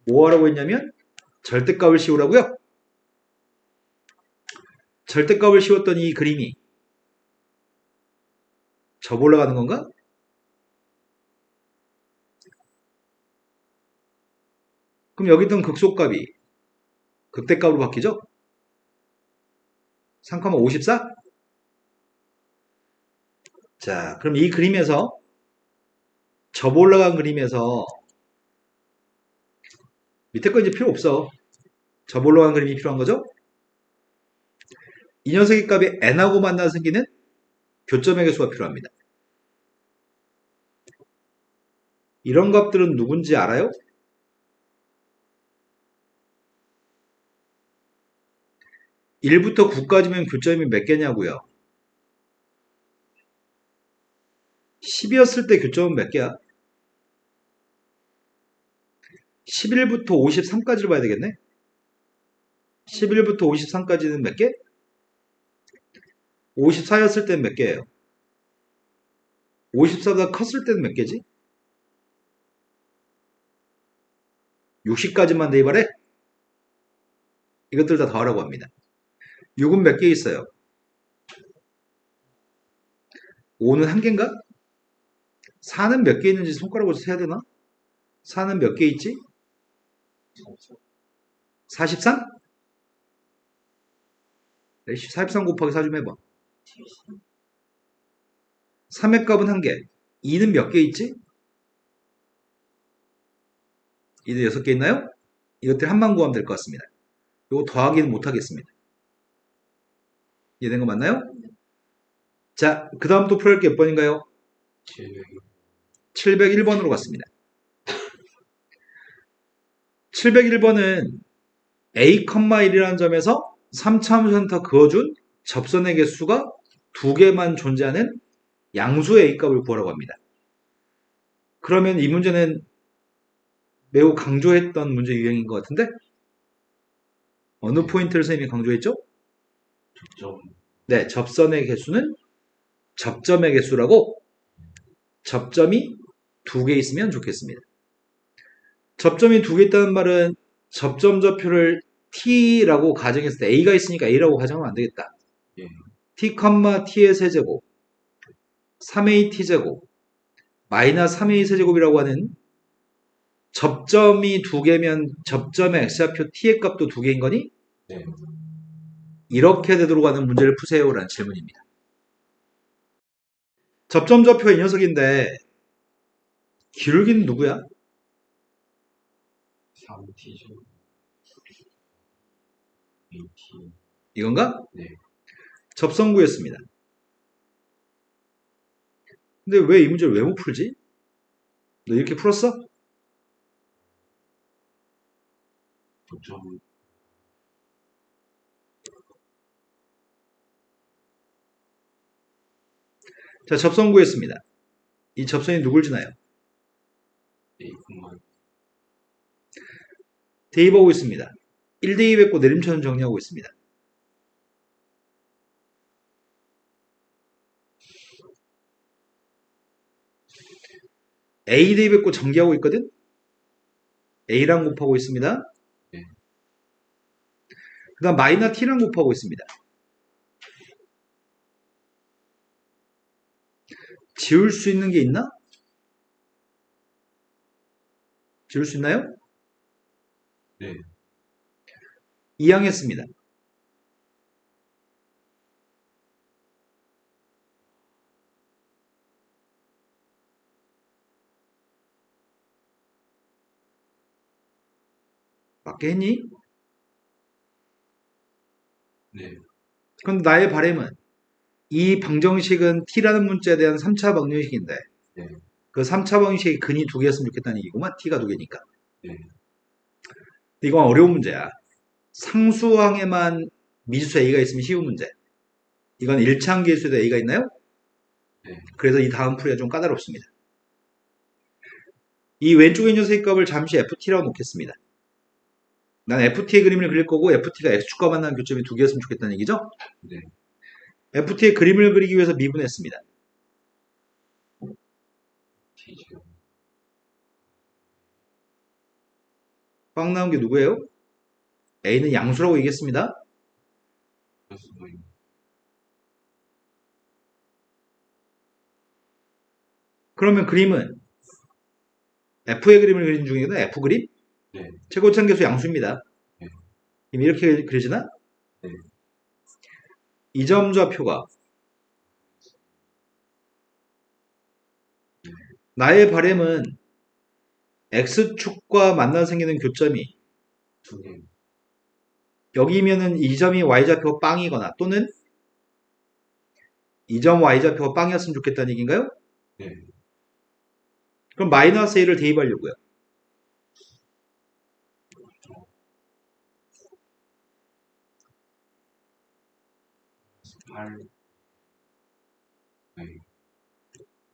뭐 하라고 했냐면 절대값을 씌우라고요? 절대값을 씌웠더니 이 그림이 접 올라가는 건가? 그럼 여기 있던 극소값이 극대값으로 바뀌죠? 3,54? 자, 그럼 이 그림에서 접 올라간 그림에서 밑에 거 이제 필요 없어. 접 올라간 그림이 필요한 거죠? 이 녀석의 값이 n하고 만나 생기는 교점의 개수가 필요합니다. 이런 값들은 누군지 알아요? 1부터 9까지면 교점이 몇 개냐고요? 10이었을 때 교점은 몇 개야? 11부터 53까지를 봐야 되겠네? 11부터 53까지는 몇 개? 54였을 때는 몇 개예요? 54보다 컸을 때는 몇 개지? 60까지만 대입하래? 이것들 다 더하라고 합니다. 6은 몇 개 있어요? 5는 한 개인가? 4는 몇 개 있는지 손가락으로 세야 되나? 4는 몇 개 있지? 43? 43 곱하기 4 좀 해봐. 3의 값은 한 개. 2는 몇 개 있지? 2는 6개 있나요? 이것들 한만 구하면 될 것 같습니다. 이거 더하기는 못하겠습니다. 이해된 거 맞나요? 자, 그 다음 또 풀어야 할 게 몇 번인가요? 701번으로 갔습니다. 701번은 A, 1이라는 점에서 3차함수센터 그어준 접선의 개수가 2개만 존재하는 양수 A 값을 구하라고 합니다. 그러면 이 문제는 매우 강조했던 문제 유형인 것 같은데 어느 포인트를 선생님이 강조했죠? 접점. 네, 접선의 개수는 접점의 개수라고 접점이 2개 있으면 좋겠습니다. 접점이 2개 있다는 말은 접점 좌표를 t라고 가정했을 때 a가 있으니까 a라고 가정하면 안 되겠다. 예. t, t의 세제곱 3a t제곱 마이너스 3a 세제곱이라고 하는 접점이 2개면 접점의 x좌표 t의 값도 2개인 거니? 네. 이렇게 되도록 하는 문제를 푸세요라는 질문입니다. 접점 좌표가 이 녀석인데 기울기는 누구야? 3t죠. AT. 이건가? 네. 접선구였습니다. 근데 왜 이 문제를 왜 못 풀지? 너 이렇게 풀었어? 접점. 자, 접선구였습니다. 이 접선이 누굴 지나요? A, 대입하고 있습니다. 1 대입했고 내림차는 정리하고 있습니다. A 대입했고 전개하고 있거든? A랑 곱하고 있습니다. 네. 그 다음 마이너 T랑 곱하고 있습니다. 지울 수 있는 게 있나? 지울 수 있나요? 네. 이항했습니다. 맞게 했니? 네. 그럼 나의 바람은 이 방정식은 t라는 문자에 대한 3차 방정식인데 네. 그 3차 방정식이 근이 2개였으면 좋겠다는 얘기구만. t가 2개니까. 네. 이건 어려운 문제야. 상수항에만 미지수 a가 있으면 쉬운 문제. 이건 1차항계수에도 a가 있나요? 네. 그래서 이 다음 풀이가 좀 까다롭습니다. 이 왼쪽에 있는 녀석의 값을 잠시 ft라고 놓겠습니다. 난 ft의 그림을 그릴 거고 ft가 x축과 만나는 교점이 2개였으면 좋겠다는 얘기죠? 네. ft의 그림을 그리기 위해서 미분했습니다. T죠. 빵 나온 게 누구예요? a는 양수라고 얘기했습니다. 플러스 Y. 그러면 그림은 f의 그림을 그리는 중이거든. f 그림? 네. 최고차계수 양수입니다. 네. 그럼 이렇게 그려지나? 네. 이 점 좌표가 나의 바램은 x축과 만나 생기는 교점이 2개. 여기면은 이 점이 y좌표가 빵이거나 또는 이 점 y좌표가 빵이었으면 좋겠다는 얘기인가요? 네. 그럼 마이너스 a를 대입하려고요. 팔. 네.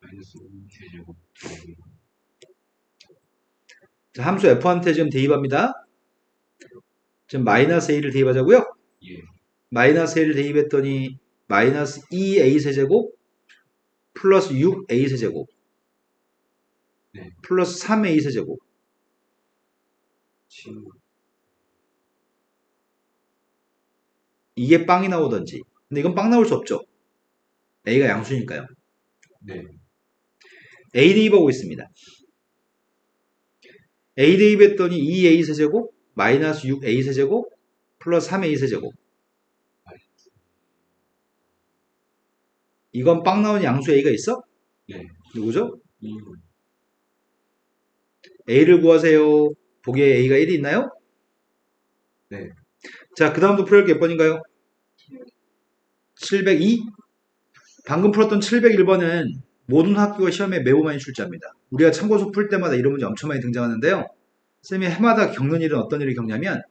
마이너스 5세제곱. 자, 함수 f한테 지금 대입합니다. 지금 마이너스 a를 대입하자고요. 예. 마이너스 a를 대입했더니 마이너스 2a 세제곱 플러스 6a 세제곱 네. 플러스 3a 세제곱 7. 이게 빵이 나오던지. 근데 이건 빵 나올 수 없죠. a가 양수니까요. 네. a 대입하고 있습니다. a 대입했더니 2a 세제곱 마이너스 6a 세제곱 플러스 3a 세제곱. 이건 빵 나온 양수 a가 있어? 네. 누구죠? 2. a를 구하세요. 보기에 a가 1이 있나요? 네. 자, 그 다음도 풀어볼 게 몇 번인가요? 702? 방금 풀었던 701번은 모든 학교가 시험에 매우 많이 출제합니다. 우리가 참고서 풀 때마다 이런 문제 엄청 많이 등장하는데요. 쌤이 해마다 겪는 일은 어떤 일을 겪냐면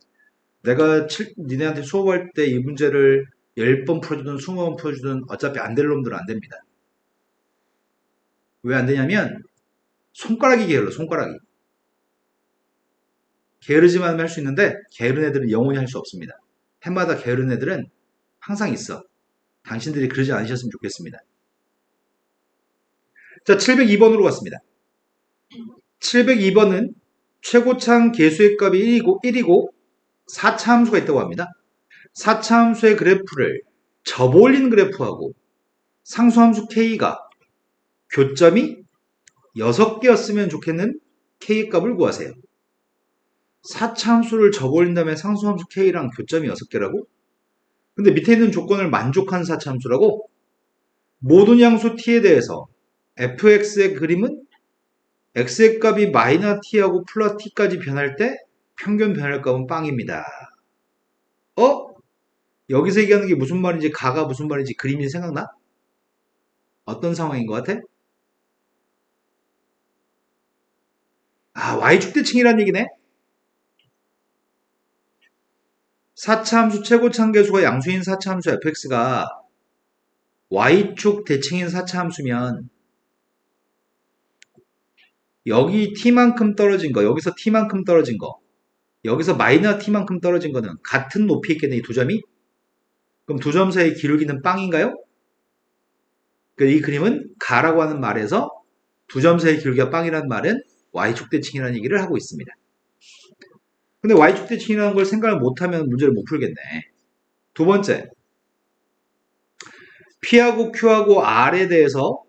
내가 니네한테 수업할 때 이 문제를 10번 풀어주든 20번 풀어주든 어차피 안 될 놈들은 안 됩니다. 왜 안 되냐면 손가락이 게을러, 손가락이. 게으르지만 할 수 있는데 게으른 애들은 영원히 할 수 없습니다. 해마다 게으른 애들은 항상 있어. 당신들이 그러지 않으셨으면 좋겠습니다. 자, 702번으로 갔습니다. 702번은 최고창 개수의 값이 1이고 4차 함수가 있다고 합니다. 4차 함수의 그래프를 접올린 그래프하고 상수함수 k가 교점이 6개였으면 좋겠는 k의 값을 구하세요. 4차 함수를 접올린 다음에 상수함수 k랑 교점이 6개라고? 근데 밑에 있는 조건을 만족한 4차 함수라고? 모든 양수 t에 대해서 fx의 그림은 x의 값이 마이너스 t하고 플러스 t까지 변할 때 평균 변할 값은 빵입니다. 여기서 얘기하는 게 무슨 말인지 가가 무슨 말인지 그림이 생각나? 어떤 상황인 것 같아? y축 대칭이라는 얘기네? 4차 함수 최고창계수가 양수인 4차 함수 fx가 y축 대칭인 4차 함수면 여기 t만큼 떨어진 거, 여기서 t만큼 떨어진 거, 여기서 마이너스 t만큼 떨어진 거는 같은 높이에 있겠네, 이 두 점이? 그럼 두 점 사이의 기울기는 빵인가요? 이 그림은 가라고 하는 말에서 두 점 사이의 기울기가 빵이라는 말은 y축 대칭이라는 얘기를 하고 있습니다. 근데 y축 대칭이라는 걸 생각을 못하면 문제를 못 풀겠네. 두 번째, P하고 Q하고 R에 대해서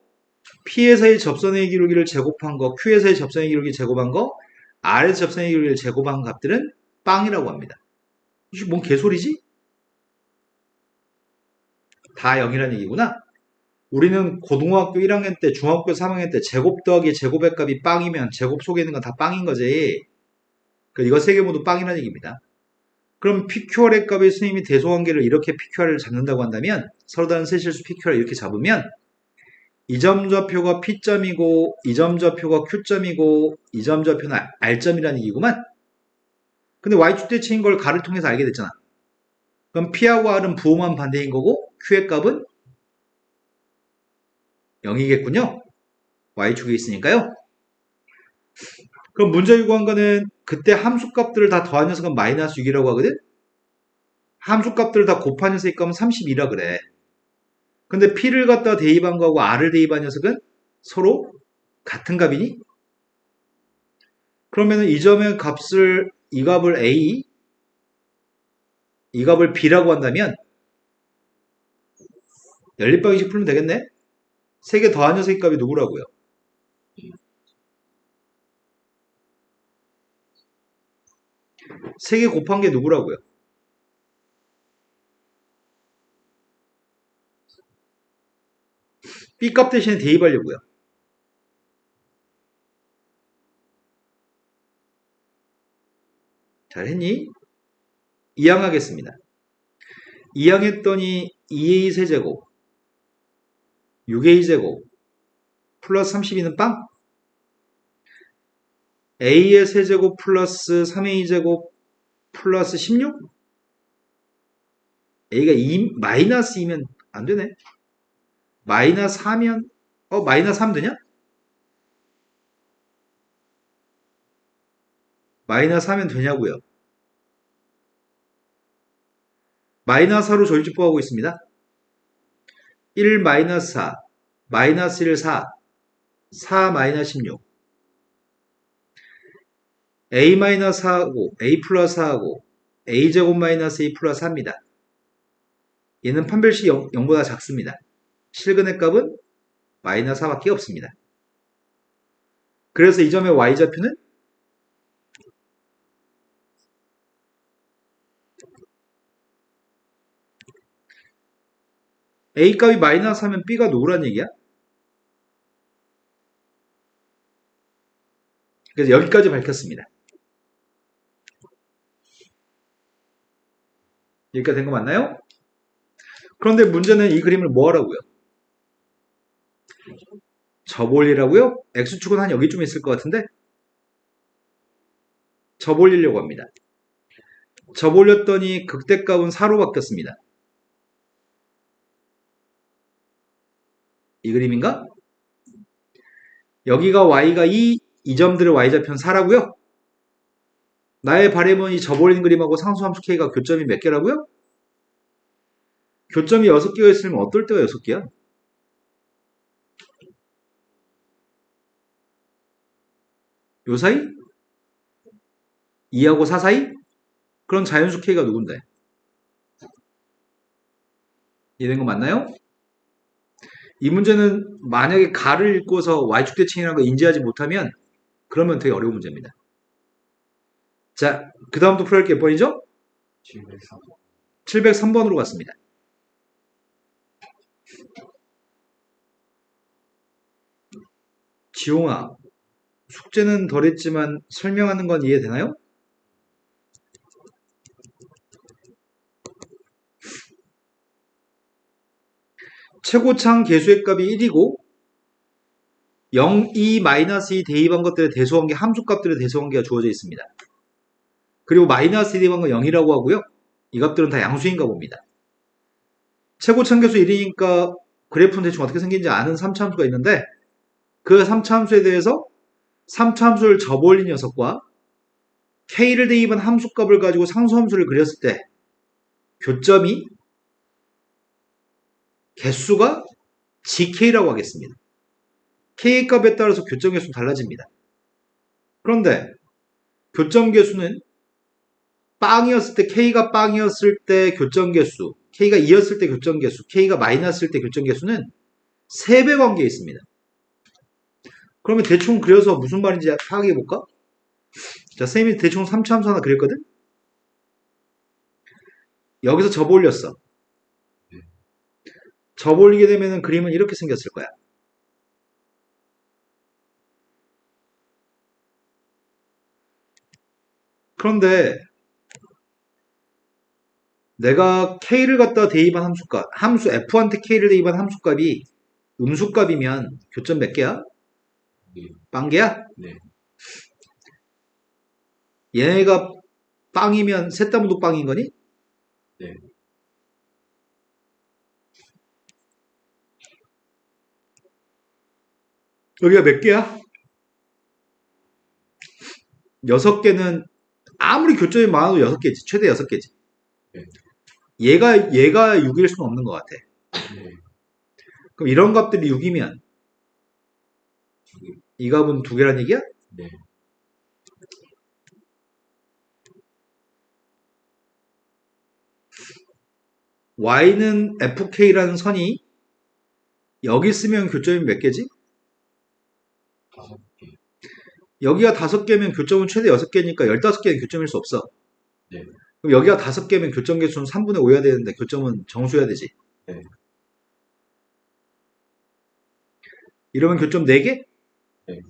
P에서의 접선의 기울기를 제곱한 거, Q에서의 접선의 기울기 제곱한 거, R에서 접선의 기울기를 제곱한 값들은 빵이라고 합니다. 이게 뭔 개소리지? 다 0이라는 얘기구나. 우리는 고등학교 1학년 때, 중학교 3학년 때 제곱 더하기 제곱의 값이 빵이면 제곱 속에 있는 건 다 빵인 거지. 이거 세 개 모두 빵이라는 얘기입니다. 그럼 PQR의 값의 선생님이 대소관계를 이렇게 PQR을 잡는다고 한다면 서로 다른 세실수 PQR을 이렇게 잡으면 이 점 좌표가 P점이고 이 점 좌표가 Q점이고 이 점 좌표는 R점이라는 얘기구만. 근데 Y축 대칭인 걸 가를 통해서 알게 됐잖아. 그럼 P하고 R은 부호만 반대인 거고 Q의 값은 0이겠군요. Y축에 있으니까요. 그럼 문제 요구한 거는 그때 함수값들을 다 더한 녀석은 마이너스 6이라고 하거든? 함수값들을 다 곱한 녀석의 값은 32라 그래. 근데 P를 갖다 대입한 거하고 R을 대입한 녀석은 서로 같은 값이니? 그러면 이 점의 값을, 이 값을 A, 이 값을 B라고 한다면 연립방정식 풀면 되겠네? 세 개 더한 녀석의 값이 누구라고요? 세 개 곱한 게 누구라고요? B값 대신에 대입하려고요. 잘했니? 2항 하겠습니다. 2항 했더니 2A 세제곱 6A 제곱 플러스 32는 빵? A의 세제곱 플러스 3A 제곱 플러스 16? A가 2, 마이너스 2면 안 되네. 마이너스 4면, 마이너스 3 되냐? 마이너스 4면 되냐고요? 마이너스 4로 조일집법하고 있습니다. 1 마이너스 4, 마이너스 1 4, 4 마이너스 16. A 마이너스 4하고 A 플러스 4하고 A 제곱 마이너스 A 플러스 4입니다. 얘는 판별식 0보다 작습니다. 실근의 값은 마이너스 4밖에 없습니다. 그래서 이 점의 y좌표는 A 값이 마이너스 하면 B가 누구란 얘기야? 그래서 여기까지 밝혔습니다. 여기까지 된 거 맞나요? 그런데 문제는 이 그림을 뭐 하라고요? 접올리라고요? X축은 한 여기쯤에 있을 것 같은데? 접올리려고 합니다. 접올렸더니 극대값은 4로 바뀌었습니다. 이 그림인가? 여기가 y가 이 점들의 y좌표는 4라고요? 나의 바램은 이 접올린 그림하고 상수함수 k가 교점이 몇 개라고요? 교점이 6개가 있으면 어떨 때가 6개야? 요 사이? 2하고 4 사이? 그럼 자연수 k가 누군데? 이해된 거 맞나요? 이 문제는 만약에 가를 읽고서 y축 대칭이라는 거 인지하지 못하면 그러면 되게 어려운 문제입니다. 자, 그 다음부터 풀어야 할 게 몇 번이죠? 703. 703번으로 갔습니다. 지용아, 숙제는 덜 했지만 설명하는 건 이해되나요? 최고창 개수의 값이 1이고 0, 2, -2 대입한 것들의 대소관계, 함수값들의 대소관계가 주어져 있습니다. 그리고 마이너스 대입한 건 0이라고 하고요. 이 값들은 다 양수인가 봅니다. 최고창 개수 1이니까 그래프는 대충 어떻게 생긴지 아는 3차 함수가 있는데 그 3차 함수에 대해서 3차 함수를 접올린 녀석과 k를 대입한 함수값을 가지고 상수함수를 그렸을 때 교점이 개수가 gk라고 하겠습니다. k 값에 따라서 교점 개수는 달라집니다. 그런데 교점 개수는 빵이었을 때 k가 빵이었을 때 교점 개수, k가 2였을 때 교점 개수, k가 마이너스일 때 교점 개수는 3배 관계에 있습니다. 그러면 대충 그려서 무슨 말인지 파악해 볼까? 자, 쌤이 대충 3차 함수 하나 그렸거든? 여기서 접올렸어. 접올리게 되면 그림은 이렇게 생겼을 거야. 그런데 내가 k를 갖다 대입한 함수값, 함수 f한테 k를 대입한 함수값이 음수값이면 교점 몇 개야? 네. 빵개야? 네. 얘네가 빵이면 셋 다 모두 빵인 거니? 네. 여기가 몇 개야? 6개는 아무리 교점이 많아도 6개지. 최대 6개지. 네. 얘가 6일 수는 없는 것 같아. 네. 그럼 이런 값들이 6이면 이 값은 2개란 얘기야? 네. y는 fk라는 선이 여기 쓰면 교점이 몇 개지? 5개. 여기가 5개면 교점은 최대 6개니까 15개는 교점일 수 없어. 네. 그럼 여기가 5개면 교점 개수는 3분의 5여야 되는데 교점은 정수여야 되지. 네. 이러면 교점 4개? 네.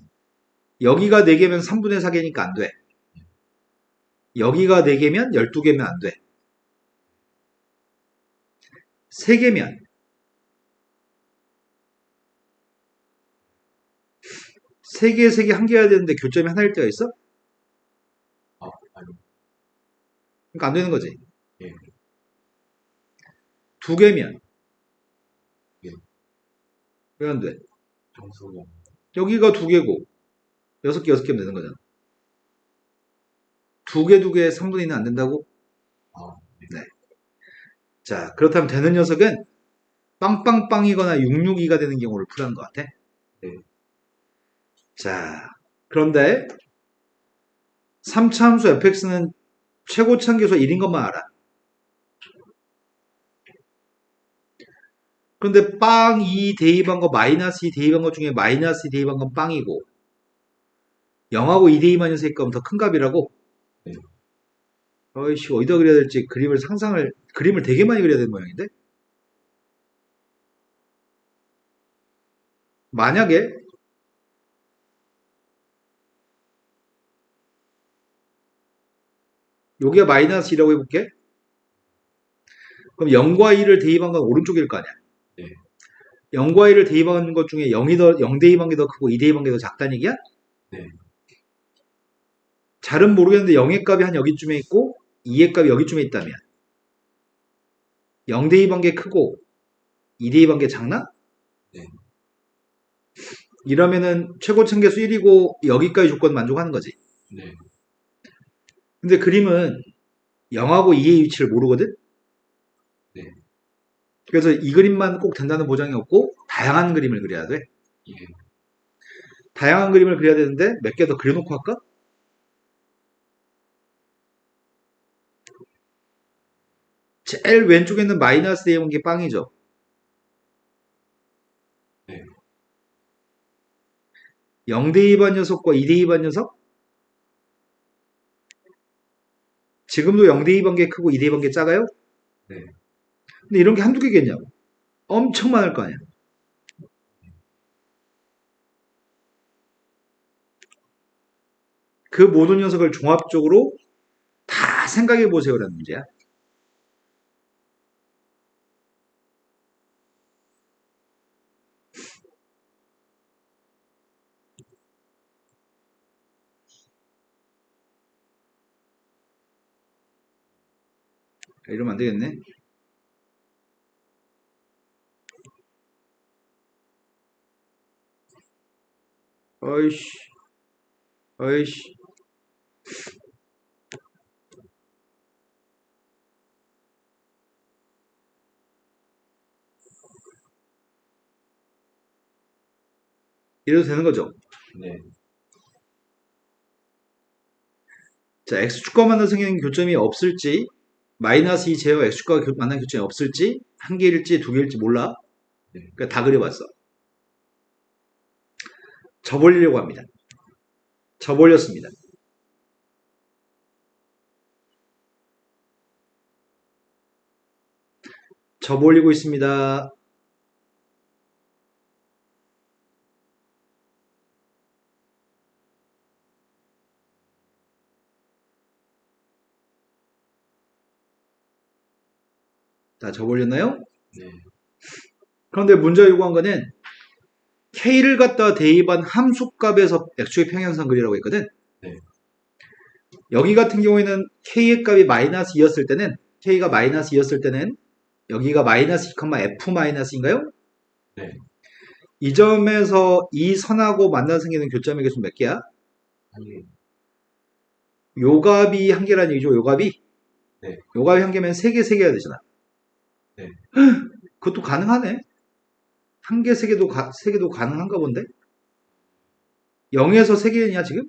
여기가 4개면 3분의 4개니까 안 돼. 여기가 4개면 12개면 안 돼. 3개면 3개, 3개, 1개여야 되는데 교점이 하나일 때가 있어? 아니. 그러니까 안 되는 거지. 예. 2개면 예. 왜 안 돼? 정수가. 여기가 2개고 6개, 6개면 되는 거잖아. 2개, 2개, 3분의 2는 안 된다고? 아, 네. 자, 그렇다면 되는 녀석은 빵빵빵이거나 662가 되는 경우를 풀어한 것 같아. 네. 자, 그런데 3차 함수 fx는 최고차 함수 1인 것만 알아. 그런데 빵 2 대입한 거 마이너스 2 대입한 것 중에 마이너스 2 대입한 건 빵이고 0하고 2 대입한 녀석의 값은 더 큰 값이라고? 네. 어이씨, 어디다 그려야 될지 그림을 되게 많이 그려야 되는 모양인데? 만약에 여기가 마이너스 2라고 해볼게. 그럼 0과 2를 대입한 건 오른쪽일 거 아니야. 네. 0과 1을 대입한 것 중에 0 대입한 게 더 크고 2 대입한 게 더 작다는 얘기야? 네. 잘은 모르겠는데 0의 값이 한 여기쯤에 있고 2의 값이 여기쯤에 있다면 0 대입한 게 크고 2 대입한 게 작나? 네. 이러면은 최고 층계수 1이고 여기까지 조건 만족하는 거지. 네. 근데 그림은 0하고 2의 위치를 모르거든? 네. 그래서 이 그림만 꼭 된다는 보장이 없고 다양한 그림을 그려야 돼. 예. 다양한 그림을 그려야 되는데 몇 개 더 그려놓고 할까? 제일 왼쪽에 있는 마이너스 대입한 게 빵이죠. 네. 0 대입한 녀석과 2 대입한 녀석? 지금도 0 대입한 게 크고 2 대입한 게 작아요? 네. 근데 이런 게 한두 개겠냐고. 엄청 많을 거 아니야. 그 모든 녀석을 종합적으로 다 생각해 보세요라는 문제야. 이러면 안 되겠네. 어이씨, 어이씨. 이래도 되는 거죠. 네. 자, x축과 만나 생기는 교점이 없을지, 마이너스 2 제어 x축과 만난 교점이 없을지, 한 개일지 두 개일지 몰라. 네. 그러니까 다 그려봤어. 접올리려고 합니다. 접올렸습니다. 접올리고 있습니다. 자, 접올렸나요? 네. 그런데 문제가 요구한 거는 k를 갖다 대입한 함수값에서 x축의 평행선 그리라고 했거든. 네. 여기 같은 경우에는 k의 값이 마이너스 2였을 때는 k가 마이너스 2였을 때는 여기가 마이너스 2, f 마이너스인가요? 네. 이 점에서 이 선하고 만나 생기는 교점의 개수 몇 개야? 아니, 요 값이 한 개라는 얘기죠. 요 값이. 네. 요 값이 한 개면 세 개, 세 개가 되잖아. 네. 그것도 가능하네. 한 개, 세 개도 세 개도 가능한가 본데? 0에서 세 개냐 지금?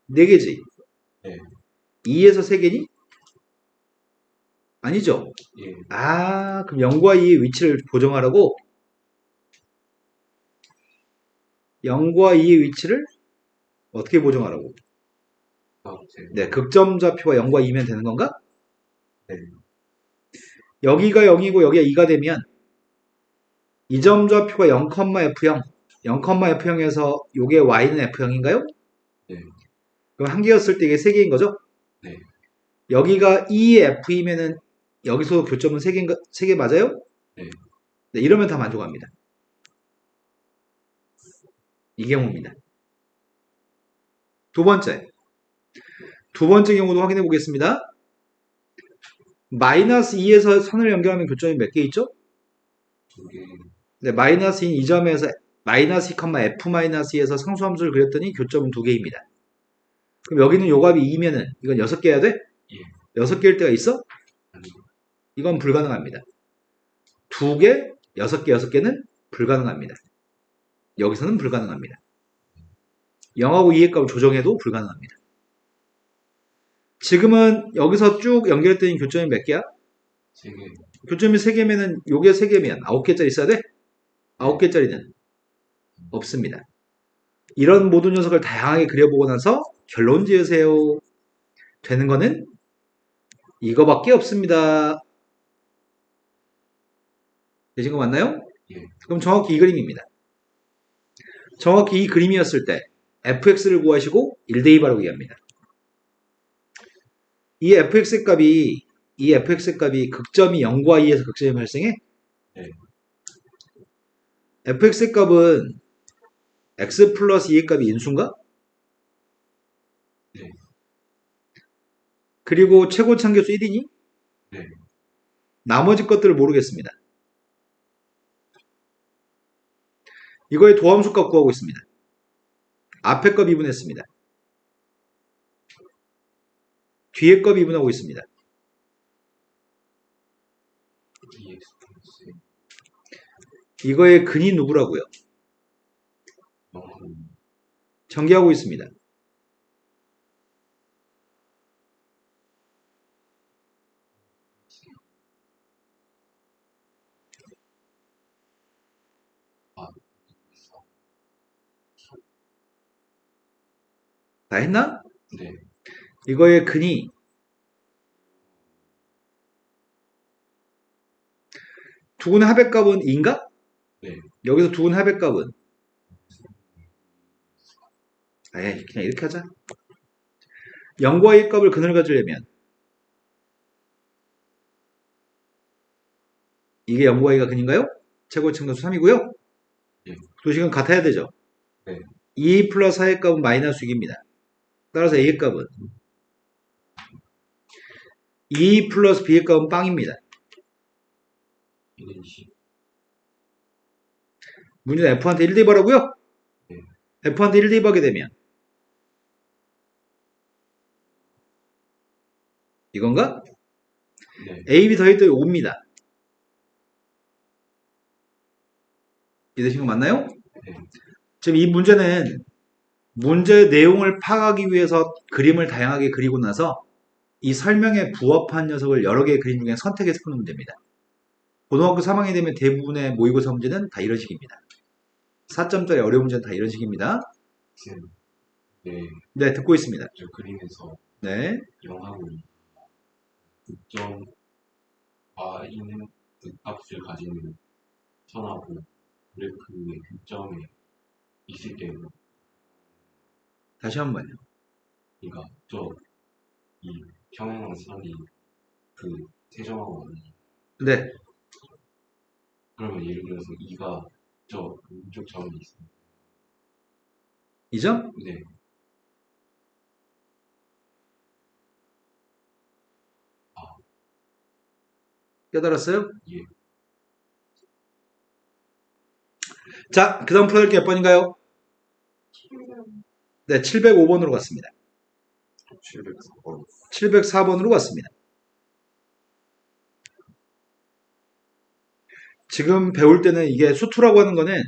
네 개지. 네. 2에서 세 개니? 아니죠. 예. 아, 그럼 0과 2의 위치를 보정하라고 0과 2의 위치를 어떻게 보정하라고? 아, 제 네, 극점 좌표가 0과 2면 되는 건가? 네. 여기가 0이고 여기가 2가 되면 이 점 좌표가 0, F0, 0, F0에서 요게 y는 F0인가요? 네. 그럼 한 개였을 때 이게 세 개인 거죠? 네. 여기가 2의 F이면은 여기서 교점은 세 개 맞아요? 네. 네, 이러면 다 만족합니다. 이 경우입니다. 두 번째 경우도 확인해 보겠습니다. 마이너스 2에서 선을 연결하면 교점이 몇 개 있죠? 두 개. 네, 마이너스인 이 점에서 마이너스 2, f 마이너스에서 상수함수를 그렸더니 교점은 두 개입니다. 그럼 여기는 요 값이 2면은 이건 6개야 돼? 예. 6개일 때가 있어? 아니, 이건 불가능합니다. 2개, 6개, 6개는 불가능합니다. 여기서는 불가능합니다. 0하고 2의 값을 조정해도 불가능합니다. 지금은 여기서 쭉 연결했더니 교점이 몇 개야? 세 개. 교점이 3개면은 요게 3개면 9개짜리 있어야 돼? 9개짜리는 없습니다. 이런 모든 녀석을 다양하게 그려보고 나서 결론 지으세요. 되는 거는 이거밖에 없습니다. 되신 거 맞나요? 예. 그럼 정확히 이 그림입니다. 정확히 이 그림이었을 때 fx를 구하시고 1대2바라고 얘기합니다. 이 fx의 값이 극점이 0과 2에서 극점이 발생해? 네. fx의 값은 x 플러스 2의 값이 인수인가? 네. 그리고 최고 참계수 1이니? 네. 나머지 것들을 모르겠습니다. 이거의 도함수 값 구하고 있습니다. 앞에 값 이분했습니다. 뒤에 값 이분하고 있습니다. EX 플러스 이거의 근이 누구라고요? 0하고 전개하고 있습니다. 아, 다 했나? 네. 이거의 근이 두근의 합의값은 2인가? 네. 여기서 두근의 합의값은 에이, 그냥 이렇게 하자. 0과 2의 값을 근을 가지려면 이게 0과 2가 근인가요? 최고 참계수 3이고요. 네. 도식은 같아야 되죠. 네. 2 플러스 4의 값은 마이너스 6입니다. 따라서 A의 값은 2 플러스 B의 값은 빵입니다. 1인시 문제는 F한테 1 대입하라고요? 네. F한테 1 대입하게 되면 이건가? 네. A, B 더했더니 5입니다. 이해되신 거 맞나요? 네. 지금 이 문제는 문제 내용을 파악하기 위해서 그림을 다양하게 그리고 나서 이 설명에 부합한 녀석을 여러 개의 그림 중에 선택해서 푸는 문제입니다. 고등학교 3학년이 되면 대부분의 모의고사 문제는 다 이런 식입니다. 4점짜리 어려운 문제는 다 이런 식입니다. 쌤, 네. 네, 듣고 있습니다. 저 그림에서 네, 0하고 9점 Y는 극값을 가지는 선하고 그래프의 교점에 있을 때는 다시 한 번요. 그러니까 저 이 평행선이 그 세정하고 네, 그러면 예를 들어서 2가 저 왼쪽 점이 있습니다. 이 점? 네. 깨달았어요? 예. 자, 그 다음 풀어낼 게 몇 번인가요? 네, 705번으로 갔습니다. 704번. 704번으로 갔습니다. 지금 배울 때는 이게 수투라고 하는 거는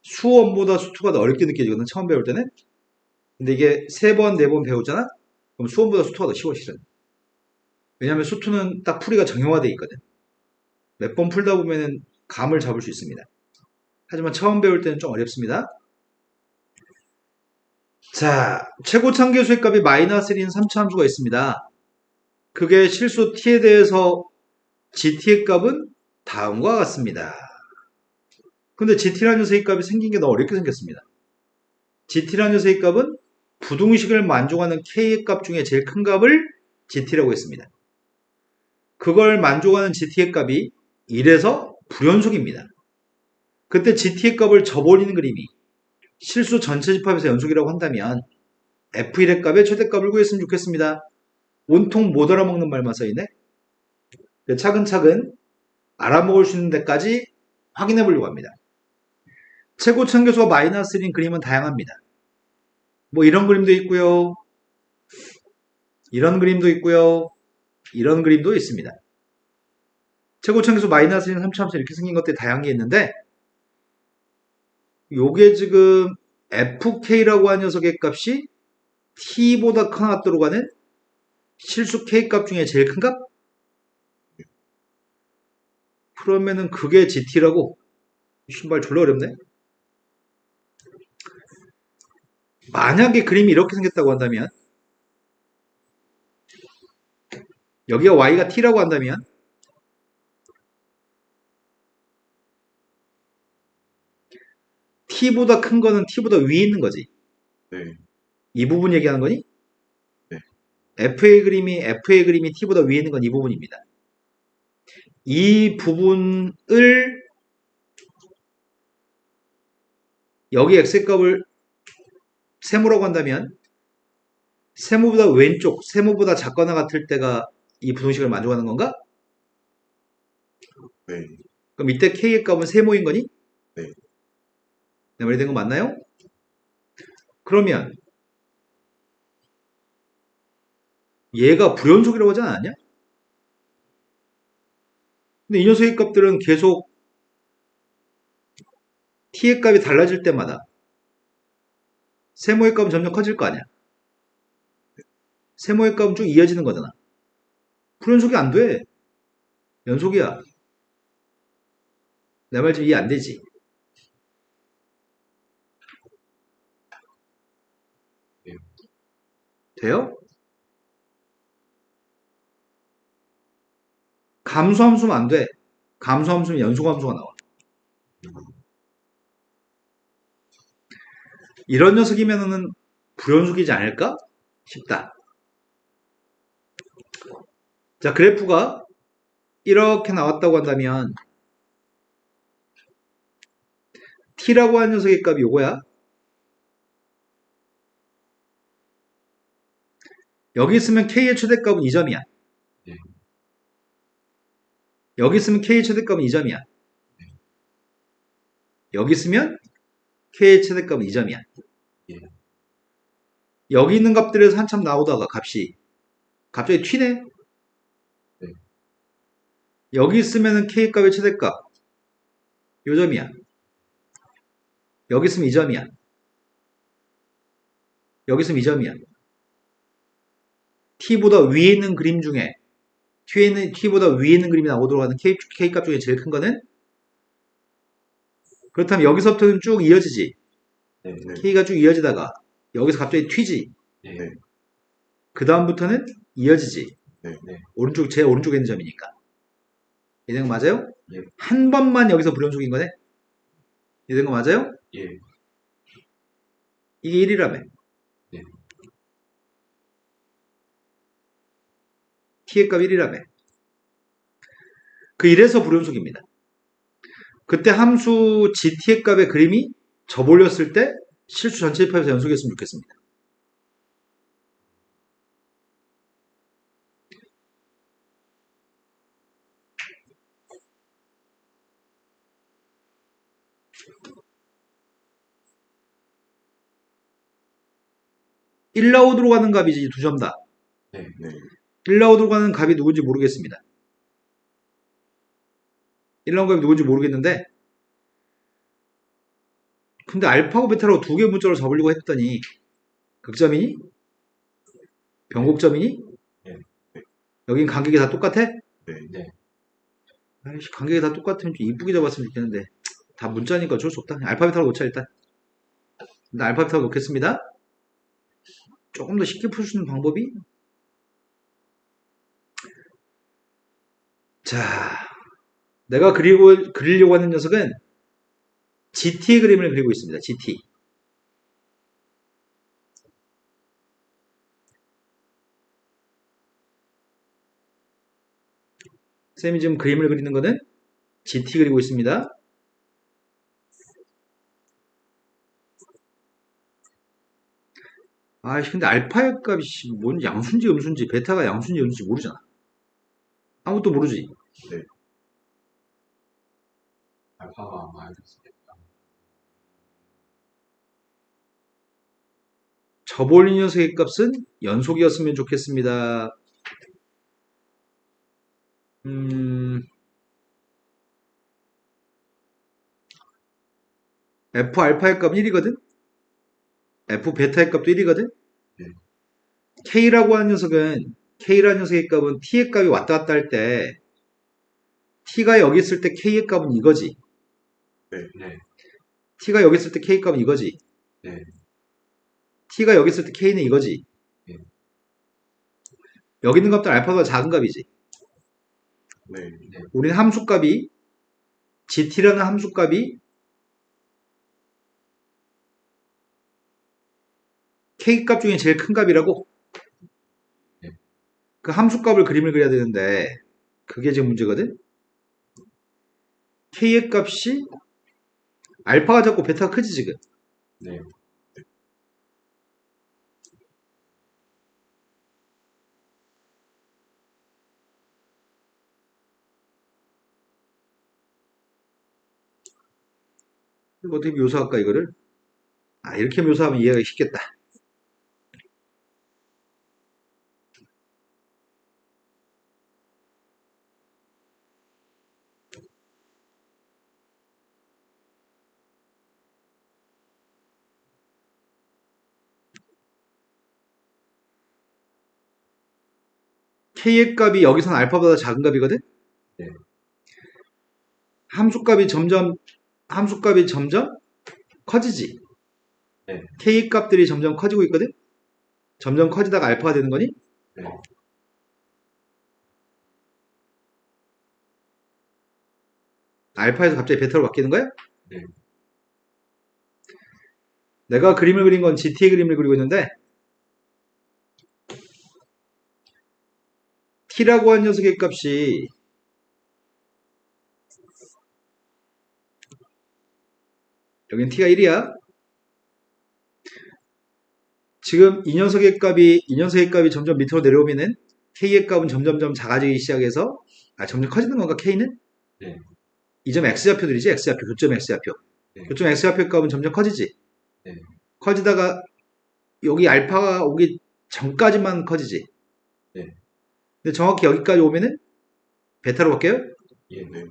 수원보다 수투가 더 어렵게 느껴지거든, 처음 배울 때는. 근데 이게 3번, 4번 배우잖아? 그럼 수원보다 수투가 더 쉬워, 실은. 왜냐면 수투는 딱 풀이가 정형화되어 있거든. 몇 번 풀다 보면은 감을 잡을 수 있습니다. 하지만 처음 배울 때는 좀 어렵습니다. 자, 최고 참계수의 값이 마이너스 1인 3차 함수가 있습니다. 그게 실수 t에 대해서 gt의 값은 다음과 같습니다. 근데 gt라는 녀석의 값이 생긴 게 너무 어렵게 생겼습니다. gt라는 녀석의 값은 부등식을 만족하는 k의 값 중에 제일 큰 값을 gt라고 했습니다. 그걸 만족하는 gt의 값이 1에서 불연속입니다. 그때 gt의 값을 접어버리는 그림이 실수 전체 집합에서 연속이라고 한다면 f1의 값의 최대값을 구했으면 좋겠습니다. 온통 못 알아먹는 말만 써있네. 차근차근 알아먹을 수 있는 데까지 확인해 보려고 합니다. 최고 참계수가 마이너스 1인 그림은 다양합니다. 뭐 이런 그림도 있고요. 이런 그림도 있고요. 이런 그림도 있습니다. 최고 참계수 마이너스 1인 3차함수 이렇게 생긴 것들이 다양하게 있는데 요게 지금 fk라고 하는 녀석의 값이 t보다 크나 같도록 하는 실수 k 값 중에 제일 큰 값? 그러면은 그게 gt라고? 신발 졸라 어렵네. 만약에 그림이 이렇게 생겼다고 한다면 여기가 y가 t라고 한다면 t보다 큰 거는 t보다 위에 있는 거지. 네. 이 부분 얘기하는 거니? 네. f의 그림이 t보다 위에 있는 건 이 부분입니다. 이 부분을 여기 x의 값을 세모라고 한다면 세모보다 왼쪽, 세모보다 작거나 같을 때가 이 부등식을 만족하는 건가? 네. 그럼 이때 k의 값은 세모인 거니? 네. 내 말이 된 거 맞나요? 그러면 얘가 불연속이라고 하지 않았냐? 근데 이 녀석의 값들은 계속 t의 값이 달라질 때마다 세모의 값은 점점 커질 거 아니야? 세모의 값은 쭉 이어지는 거잖아. 불연속이 안 돼. 연속이야. 내 말 좀 이해 안 되지? 네. 돼요? 감소함수면 안 돼. 감소함수면 연속함수가 나와. 이런 녀석이면은 불연속이지 않을까 싶다. 자, 그래프가 이렇게 나왔다고 한다면 t라고 하는 녀석의 값이 요거야. 여기 있으면 k의 최대값은 2점이야. 네. 여기 있으면 k의 최대값은 2점이야. 여기 있으면 k의 최대값은 2점이야. 예. 여기 있는 값들에서 한참 나오다가 값이 갑자기 튀네. 네. 여기 있으면 k 값의 최대값 요 점이야. 여기 있으면 2점이야. 여기 있으면 2점이야. t보다 위에 있는 그림 중에 t보다 위에 있는 그림이 나오도록 하는 k 값 중에 제일 큰 거는 그렇다면 여기서부터는 쭉 이어지지. 네. 네. k가 쭉 이어지다가 여기서 갑자기 튀지. 네. 네. 그 다음부터는 이어지지. 네. 네. 오른쪽 제 오른쪽에 있는 점이니까. 이해된 거 맞아요? 예. 한 번만 여기서 불연속인 거네. 이해된 거 맞아요? 예. 이게 1이라며. 네. t의 값 1이라며. 그 1에서 불연속입니다. 그때 함수 gt의 값의 그림이 접올렸을 때 실수 전체 입합에서 연속이었으면 좋겠습니다. (1라운드로) 가는 값이지 두 점 다. 네. 네. 1라운드로 가는 값이 누군지 모르겠습니다. 1라운드 값이 누군지 모르겠는데 근데 알파고 베타라고 두 개 문자로 잡으려고 했더니 극점이니? 변곡점이니? 네. 여긴 간격이 다 똑같아? 네. 네. 아이씨, 간격이 다 똑같으면 좀 이쁘게 잡았으면 좋겠는데 다 문자니까 어쩔 수 없다. 그냥 알파 베타로 놓자 일단. 일단 알파 베타로 놓겠습니다. 조금 더 쉽게 풀 수 있는 방법이 자, 내가 그리려고 하는 녀석은 GT의 그림을 그리고 있습니다. GT. 쌤이 지금 그림을 그리는 거는 GT 그리고 있습니다. 아이씨, 근데 알파의 값이 뭔 양수인지 음수인지 베타가 양수인지 음수인지 모르잖아. 아무것도 모르지. 알파가 마이너스겠다. 접올린 녀석의 값은 연속이었으면 좋겠습니다. F 알파의 값 1이거든? F 베타의 값도 1이거든? 네. K라고 하는 녀석은, K라는 녀석의 값은 T의 값이 왔다 갔다 할 때, T가 여기 있을 때 K의 값은 이거지. 네. T가 여기 있을 때 K 값은 이거지. 네. T가 여기 있을 때 K는 이거지. 네. 여기 있는 값들 알파보다 작은 값이지. 네. 우리는 함수값이, GT라는 함수값이 K값 중에 제일 큰 값이라고? 네. 그 함수값을 그림을 그려야 되는데 그게 지금 문제거든? K의 값이 알파가 작고 베타가 크지 지금? 네. 이거 어떻게 묘사할까, 이거를? 아, 이렇게 묘사하면 이해가 쉽겠다. K의 값이 여기선 알파보다 작은 값이거든? 네. 함수값이 점점 커지지. 네. K 값들이 점점 커지고 있거든? 점점 커지다가 알파가 되는 거니? 네. 알파에서 갑자기 베타로 바뀌는 거야? 네. 내가 그림을 그린 건 GT의 그림을 그리고 있는데 T라고 한 녀석의 값이 여긴 T가 1이야. 지금 이 녀석의 값이 점점 밑으로 내려오면은 K의 값은 점점점 작아지기 시작해서 점점 커지는 건가 K는? 네. 이 점 X좌표들이지 X좌표, 교점 X좌표. 네. 교점 X좌표 값은 점점 커지지. 네. 커지다가 여기 알파가 오기 전까지만 커지지. 네. 근데 정확히 여기까지 오면은 베타로 바뀌어요? 예. 네.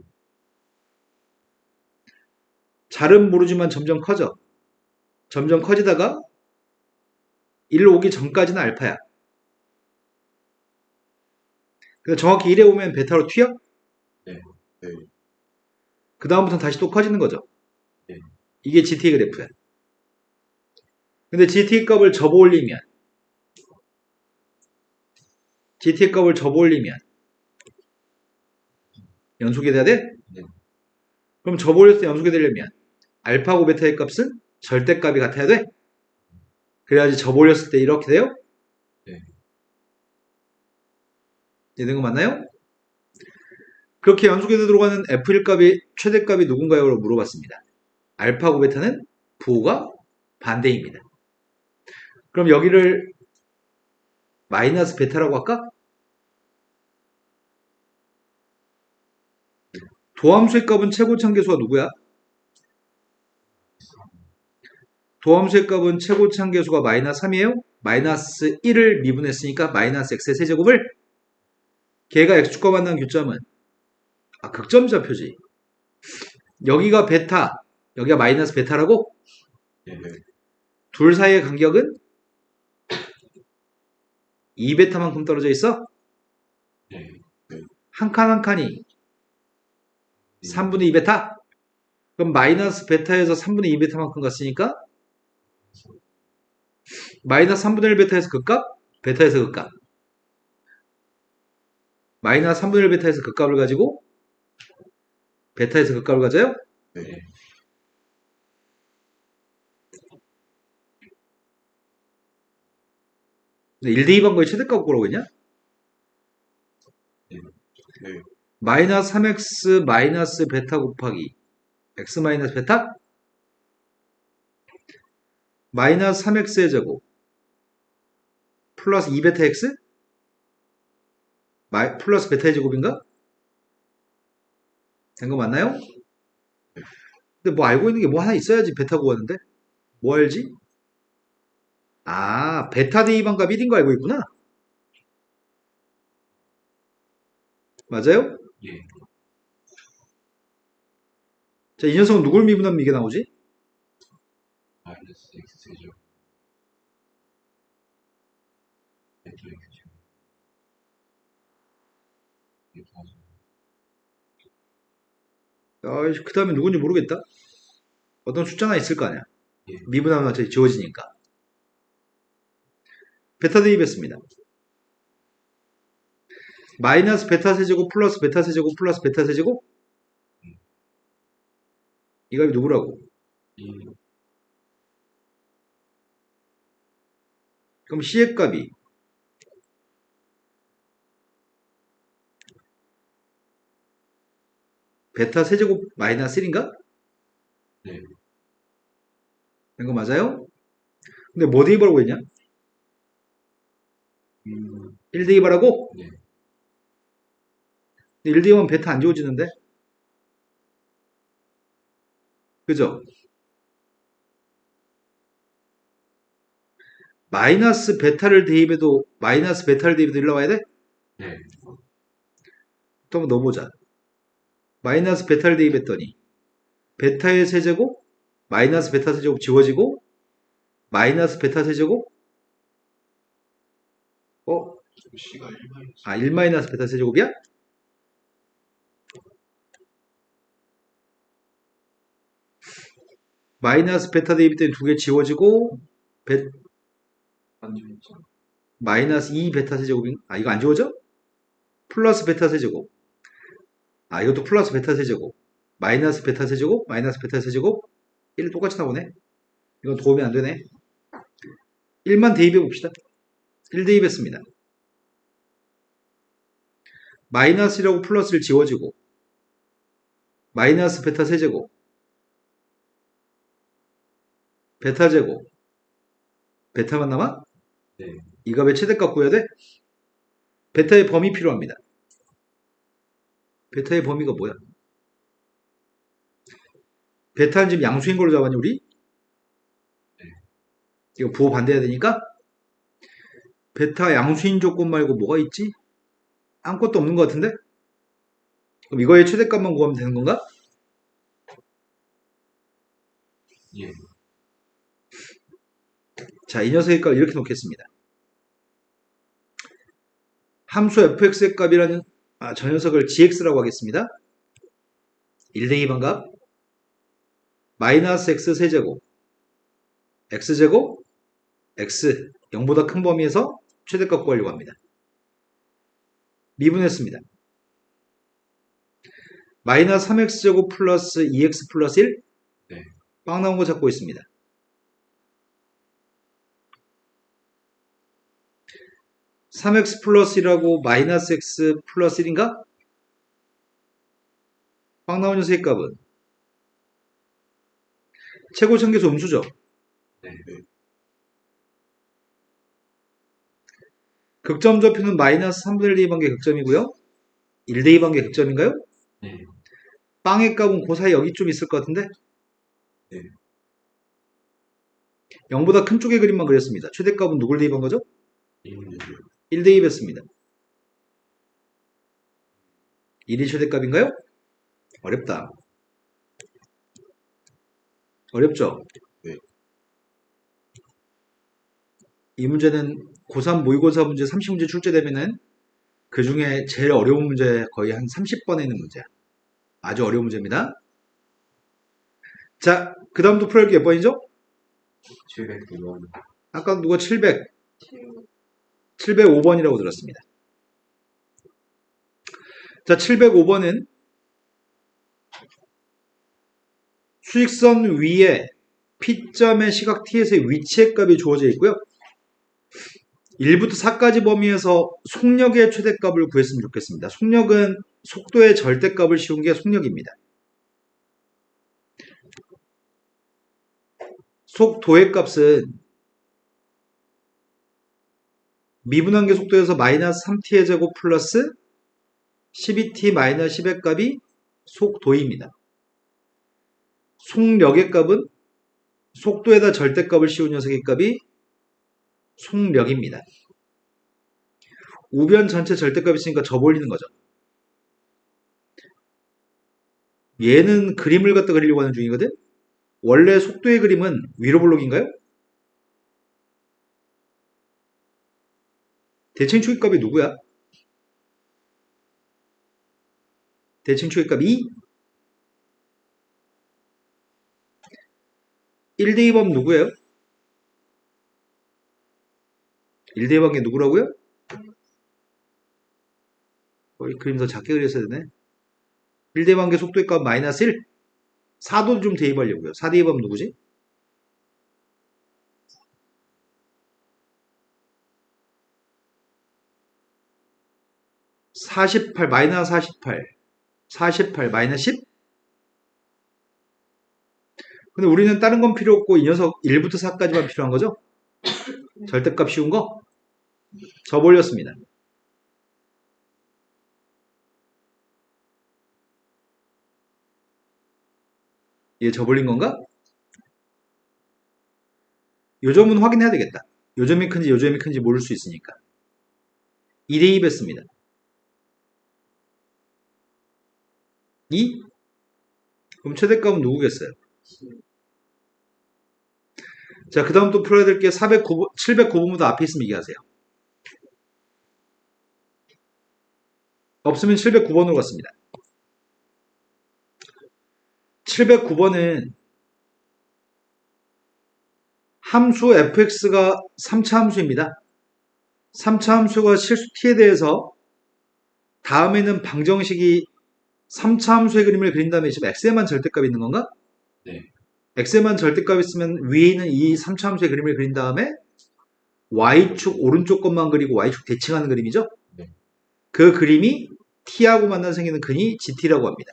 잘은 모르지만 점점 커져. 점점 커지다가 1로 오기 전까지는 알파야. 근데 정확히 1에 오면 베타로 튀어? 네. 네. 그 다음부터는 다시 또 커지는 거죠. 네. 이게 GT 그래프야. 근데 GT 값을 접어 올리면 연속이 돼야 돼? 네. 그럼 접어 올렸을 때 연속이 되려면 알파고 베타의 값은 절대값이 같아야 돼? 그래야지 접어 올렸을 때 이렇게 돼요? 네. 이해된 거 맞나요? 그렇게 연속에 들어가는 F1 값이 최대값이 누군가요? 라고 물어봤습니다. 알파고 베타는 부호가 반대입니다. 그럼 여기를 마이너스 베타라고 할까? 도함수의 값은 최고차계수가 누구야? 도함수의 값은 최고차계수가 마이너스 3이에요? 마이너스 1을 미분했으니까 마이너스 x의 세제곱을 걔가 x축과 만난 교점은 극점좌표지. 여기가 베타, 여기가 마이너스 베타라고? 네. 둘 사이의 간격은 2베타만큼 떨어져 있어? 네. 한 칸 한 칸이 3분의 2베타? 그럼 마이너스 베타에서 3분의 2베타만큼 갔으니까 마이너스 3분의 1 베타에서 극값? 베타에서 극값. 마이너스 3분의 1 베타에서 극값을 가지고 베타에서 극값을 가져요? 네. 1대2 방법의 최대값 구라고 했냐? 네. 마이너스 3x 마이너스 베타 곱하기 x 마이너스 베타? 마이너스 3x의 제곱 플러스 2베타 x? 플러스 베타의 제곱인가? 된 거 맞나요? 근데 뭐 알고 있는 게 뭐 하나 있어야지 베타 구하는데? 뭐 알지? 베타 대입방값 1인 거 알고 있구나? 맞아요? 예. 자, 이 녀석은 누굴 미분하면 이게 나오지? 마이너스 x 세제곱. 베타 x 제곱. 그 다음에 누군지 모르겠다? 어떤 숫자나 있을 거 아니야? 예. 미분하면 갑자기 지워지니까. 베타 대입했습니다. 마이너스 베타 세제곱 플러스 베타 세제곱 플러스 베타 세제곱? 이 값이 누구라고? 그럼 C의 값이 베타 세제곱 마이너스 1인가? 네. 된 거 맞아요? 근데 뭐 대입하라고 했냐? 1 대입하라고? 네. 근데 1 대입하면 베타 안 지워지는데? 그죠? 마이너스 베타를 대입해도 일로 와야 돼? 네. 또 한번 넣어보자. 마이너스 베타를 대입했더니 베타의 세제곱 마이너스 베타 세제곱 지워지고 마이너스 베타 세제곱 C가 1마이너스. 1 마이너스 베타 세제곱이야? 마이너스 베타 대입했더니 두 개 지워지고 안 좋죠. 마이너스 2 베타 세제곱인 이거 안 지워져? 플러스 베타 세제곱 이것도 플러스 베타 세제곱 마이너스 베타 세제곱 마이너스 베타 세제곱 1 똑같이 나오네. 이건 도움이 안 되네. 1만 대입해 봅시다. 1 대입했습니다. 마이너스라고 플러스를 지워지고 마이너스 베타 세제곱 베타 제곱 베타만 남아? 네. 이 값의 최대값 구해야 돼? 베타의 범위 필요합니다. 베타의 범위가 뭐야? 베타는 지금 양수인 걸로 잡았니 우리? 이거 부호 반대해야 되니까 베타 양수인 조건 말고 뭐가 있지? 아무것도 없는 것 같은데? 그럼 이거의 최대값만 구하면 되는 건가? 예. 자, 이 녀석의 값을 이렇게 놓겠습니다. 함수 fx의 값이라는 저 녀석을 gx라고 하겠습니다. 1 대입한 값 마이너스 x 세제곱 x제곱 x 0보다 큰 범위에서 최대값 구하려고 합니다. 미분했습니다. 마이너스 3x제곱 플러스 2x 플러스 1 네. 빵 나온 거 잡고 있습니다. 3x 플러스 1하고 마이너스 x 플러스 1인가? 빵 나온 녀석의 값은 최고차계수 음수죠. 네. 극점 좌표는 마이너스 3분의 1 대입한 게 극점이고요. 1 대입한 게 극점인가요? 네. 빵의 값은 그 사이 여기 좀 있을 것 같은데? 네. 0보다 큰 쪽의 그림만 그렸습니다. 최대값은 누굴 대입한 거죠? 1이요. 1 대입했습니다. 1이 최대값인가요? 어렵다. 어렵죠? 네. 이 문제는 고3 모의고사 문제 30문제 출제되면은 그 중에 제일 어려운 문제 거의 한 30번에 있는 문제야. 아주 어려운 문제입니다. 자, 그 다음도 풀어볼게 몇 번이죠? 700원. 아까 누가 705번이라고 들었습니다. 자, 705번은 수직선 위에 P점의 시각 T에서의 위치의 값이 주어져 있고요. 1부터 4까지 범위에서 속력의 최대값을 구했으면 좋겠습니다. 속력은 속도의 절대값을 씌운 게 속력입니다. 속도의 값은 미분한계 속도에서 마이너스 3t의 제곱 플러스 12t 마이너스 10의 값이 속도입니다. 속력의 값은 속도에다 절대값을 씌운 녀석의 값이 속력입니다. 우변 전체 절대값이 있으니까 접올리는 거죠. 얘는 그림을 갖다 그리려고 하는 중이거든. 원래 속도의 그림은 위로 볼록인가요? 대칭 추기값이 누구야? 대칭 추기값 2. 1 대입하면 누구예요? 1 대입한 게 누구라고요? 이 그림 더 작게 그렸어야 되네. 1 대입한 게 속도의 값 마이너스 1. 4도 좀 대입하려고요. 4 대입하면 누구지? 마이너스 48 마이너스 10 근데 우리는 다른 건 필요 없고 이 녀석 1부터 4까지만 필요한 거죠? 절대값 쉬운 거? 접 올렸습니다. 이게 접 올린 건가? 요점은 확인해야 되겠다. 요점이 큰지 요점이 큰지 모를 수 있으니까. 2대2 뺐습니다. 2? 그럼 최대값은 누구겠어요? 자, 그 다음 또 풀어야 될 게 709번보다 앞에 있으면 얘기하세요. 없으면 709번으로 갔습니다. 709번은 함수 fx가 3차 함수입니다. 3차 함수가 실수 t에 대해서 다음에는 방정식이 3차 함수의 그림을 그린 다음에 지금 x에만 절대값이 있는 건가? 네. x에만 절대값이 있으면 위에 있는 이 3차 함수의 그림을 그린 다음에 y축 오른쪽 것만 그리고 y축 대칭하는 그림이죠? 네. 그 그림이 t하고 만나서 생기는 근이 gt라고 합니다.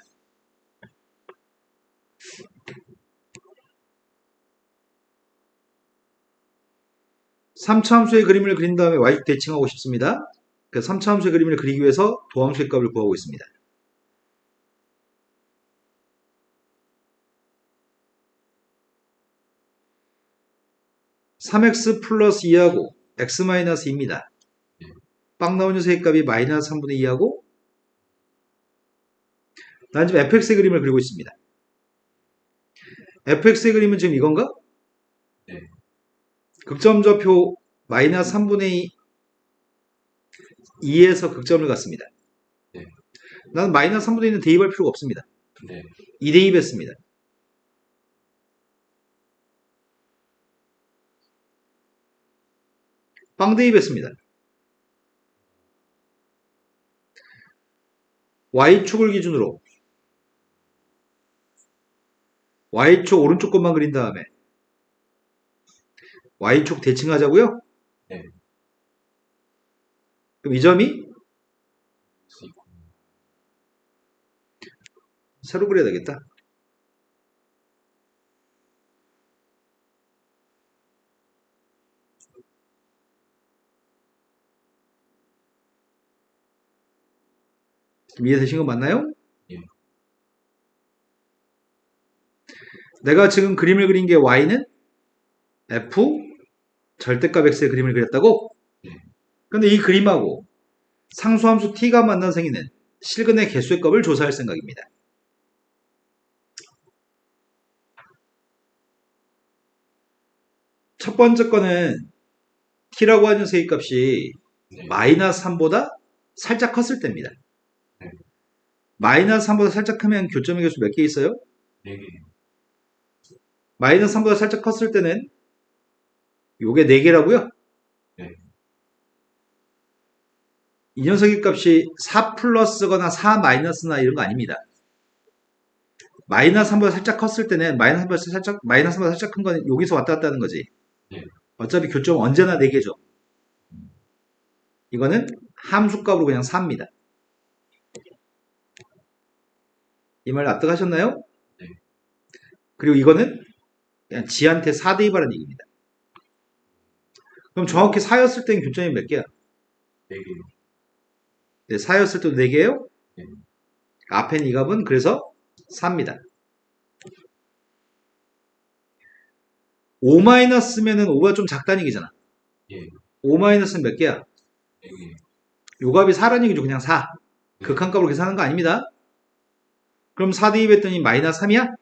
삼차 함수의 그림을 그린 다음에 y축 대칭하고 싶습니다. 그 3차 함수의 그림을 그리기 위해서 도함수의 값을 구하고 있습니다. (3x) 플러스 2하고 x 마이너스 2입니다. 빵 나온 녀석의 값이 마이너스 3분의 2하고 난 지금 fx의 그림을 그리고 있습니다. fx의 그림은 지금 이건가? 네. 극점좌표 마이너스 3분의 2에서 극점을 갖습니다. 네. 나는 마이너스 3분의 2는 대입할 필요가 없습니다. 네. 2대입했습니다. 빵 대입했습니다. y축을 기준으로 y축 오른쪽 것만 그린 다음에 y축 대칭하자고요? 네. 그럼 이 점이 새로 그려야 되겠다. 이해되신 거 맞나요? 예. 내가 지금 그림을 그린 게 y는 f 절대값 x의 그림을 그렸다고? 예. 근데 이 그림하고 상수함수 t가 만나서 생기는 실근의 개수의 값을 조사할 생각입니다. 첫 번째 거는 t라고 하는 녀석의 값이 네. 마이너스 3보다 살짝 컸을 때입니다. 네. 마이너스 3보다 살짝 크면 교점의 개수 몇 개 있어요? 4개. 마이너스 3보다 살짝 컸을 때는 요게 4개라고요? 네. 이 녀석의 값이 4 플러스거나 4 마이너스나 이런 거 아닙니다. 마이너스 3보다 살짝 컸을 때는 마이너스 3보다 살짝 큰 건 여기서 왔다 갔다 하는 거지. 네. 어차피 교점은 언제나 4개죠. 이거는 함수값으로 그냥 4입니다. 이 말 납득하셨나요? 네. 그리고 이거는 그냥 지한테 4대입하라는 얘기입니다. 그럼 정확히 4였을 때는 교점이 몇 개야? 4개. 네, 4였을 때도 4개예요? 네. 앞엔 이 값은 그래서 4입니다. 5-면은 5가 좀 작다는 얘기잖아. 예. 5-는 몇 개야? 4개. 요 값이 4라는 얘기죠. 그냥 4. 네. 극한값으로 계산하는 거 아닙니다. 그럼 4 대입했더니 마이너스 3이야?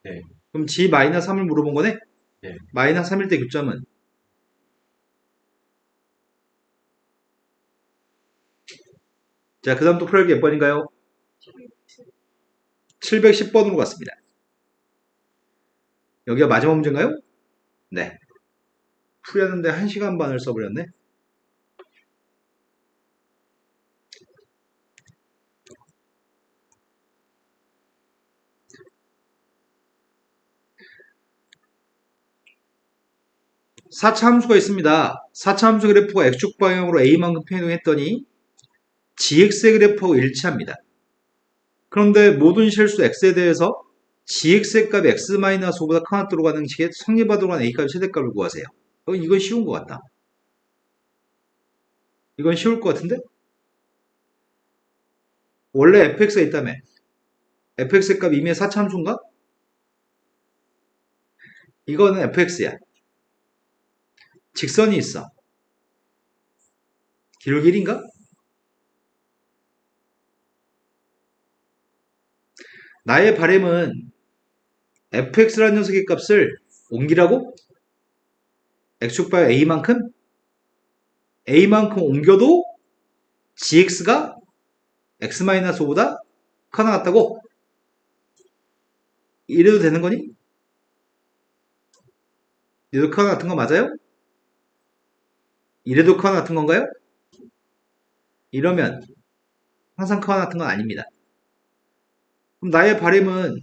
네. 그럼 G 마이너스 3을 물어본 거네? 네. 마이너스 3일 때 교점은? 자, 그 다음 또 풀기 몇 번인가요? 710번으로 갔습니다. 여기가 마지막 문제인가요? 네. 풀렸는데 1시간 반을 써버렸네. 사차 함수가 있습니다. 사차 함수 그래프가 x축 방향으로 a만큼 변동했더니 gx의 그래프하고 일치합니다. 그런데 모든 실수 x에 대해서 gx의 값이 x-5보다 큰 하나로 가는 식의 성립하도록 하는 a값의 최대값을 구하세요. 이건 쉬운 것 같다. 이건 쉬울 것 같은데? 원래 fx가 있다며. fx의 값이 이미의 4참수인가? 이거는 fx야. 직선이 있어. 기울기 1인가? 나의 바램은 fx라는 녀석의 값을 옮기라고? x축발 a만큼? a만큼 옮겨도 gx가 x-5보다 커나 같다고? 이래도 되는 거니? 이래도 커나 같은 거 맞아요? 이래도 커나 같은 건가요? 이러면 항상 커나 같은 건 아닙니다. 그럼 나의 바램은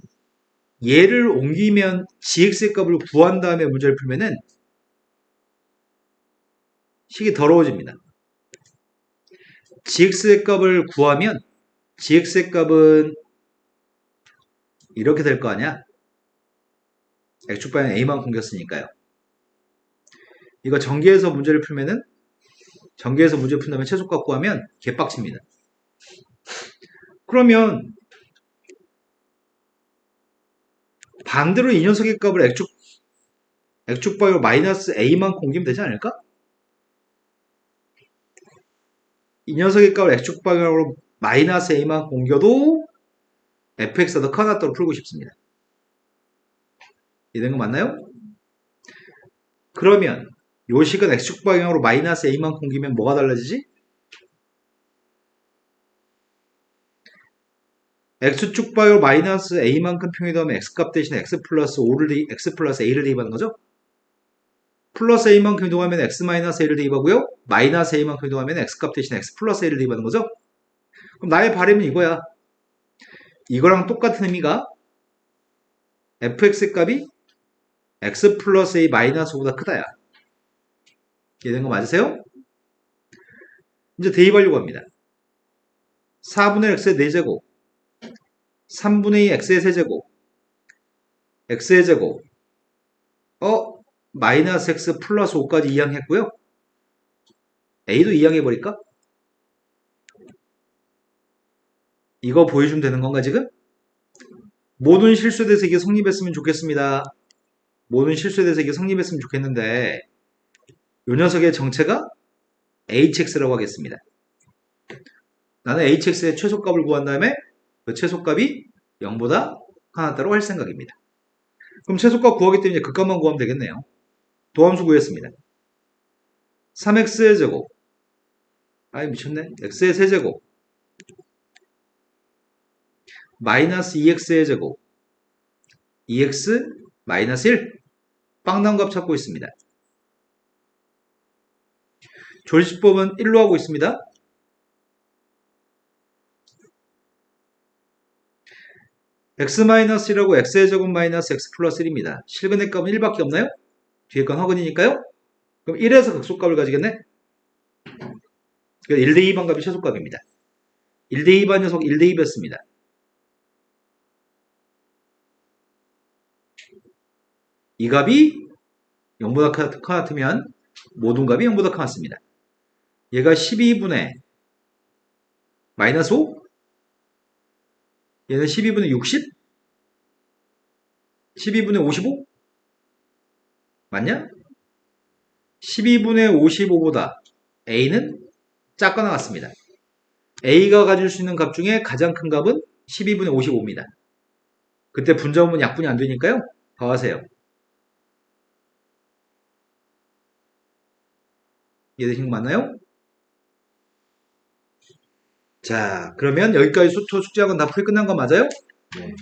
얘를 옮기면 gx의 값을 구한 다음에 문제를 풀면은 식이 더러워집니다. gx의 값을 구하면 gx의 값은 이렇게 될 거 아니야? x축방향 a만 공겼으니까요. 이거 전개해서 문제를 풀면은 전개해서 문제 푼 다음에 최소값 구하면 개빡칩니다. 그러면 반대로 이 녀석의 값을 x축방향으로 마이너스 a만 공기면 되지 않을까? 이 녀석의 값을 x축방향으로 마이너스 a만 공겨도 fx가 더 커나 같다고 풀고 싶습니다. 이해된 거 맞나요? 그러면 요 식은 x축 방향으로 마이너스 a만 공기면 뭐가 달라지지? x축 방향으로 마이너스 a만큼 평이더하면 x값 대신에 x 플러스 a를 대입하는 거죠? 플러스 a만큼 이동하면 x 마이너스 a를 대입하고요. 마이너스 a만큼 이동하면 x값 대신에 x 플러스 a를 대입하는 거죠? 그럼 나의 바램은 이거야. 이거랑 똑같은 의미가 fx의 값이 x 플러스 a 마이너스 5보다 크다야. 이해된 거 맞으세요? 이제 대입하려고 합니다. 4분의 x의 4제곱 3분의 2 x의 세제곱 x의 제곱 마이너스 x 플러스 5까지 이항했고요. a도 이항해버릴까? 이거 보여주면 되는 건가 지금? 모든 실수에 대해서 이게 성립했으면 좋겠습니다. 모든 실수에 대해서 이게 성립했으면 좋겠는데 요 녀석의 정체가 hx라고 하겠습니다. 나는 hx의 최소값을 구한 다음에 그 최소값이 0보다 하나따로 할 생각입니다. 그럼 최소값 구하기 때문에 그 값만 구하면 되겠네요. 도함수 구했습니다. 3x의 제곱 아이 미쳤네. x의 세제곱 마이너스 2x의 제곱 2x 마이너스 1 빵단값 찾고 있습니다. 조리식법은 1로 하고 있습니다. x-1이라고 x의 제곱 마이너스 x 플러스 1입니다. 실근의 값은 1밖에 없나요? 뒤에 건 허근이니까요. 그럼 1에서 극소값을 가지겠네? 1대2 반값이 최소값입니다. 1대2 반 녀석 1대2였습니다. 이 값이 0보다 같으면 모든 값이 0보다 같습니다. 얘가 12분의 마이너스 5? 얘는 12분의 60? 12분의 55? 맞냐? 12분의 55보다 a는 작거나 같습니다. a가 가질 수 있는 값 중에 가장 큰 값은 12분의 55입니다. 그때 분자분은 약분이 안 되니까요. 더하세요. 이해되신 거 맞나요? 자, 그러면 여기까지 수토 숙제학은 다 풀이 끝난 거 맞아요? 네.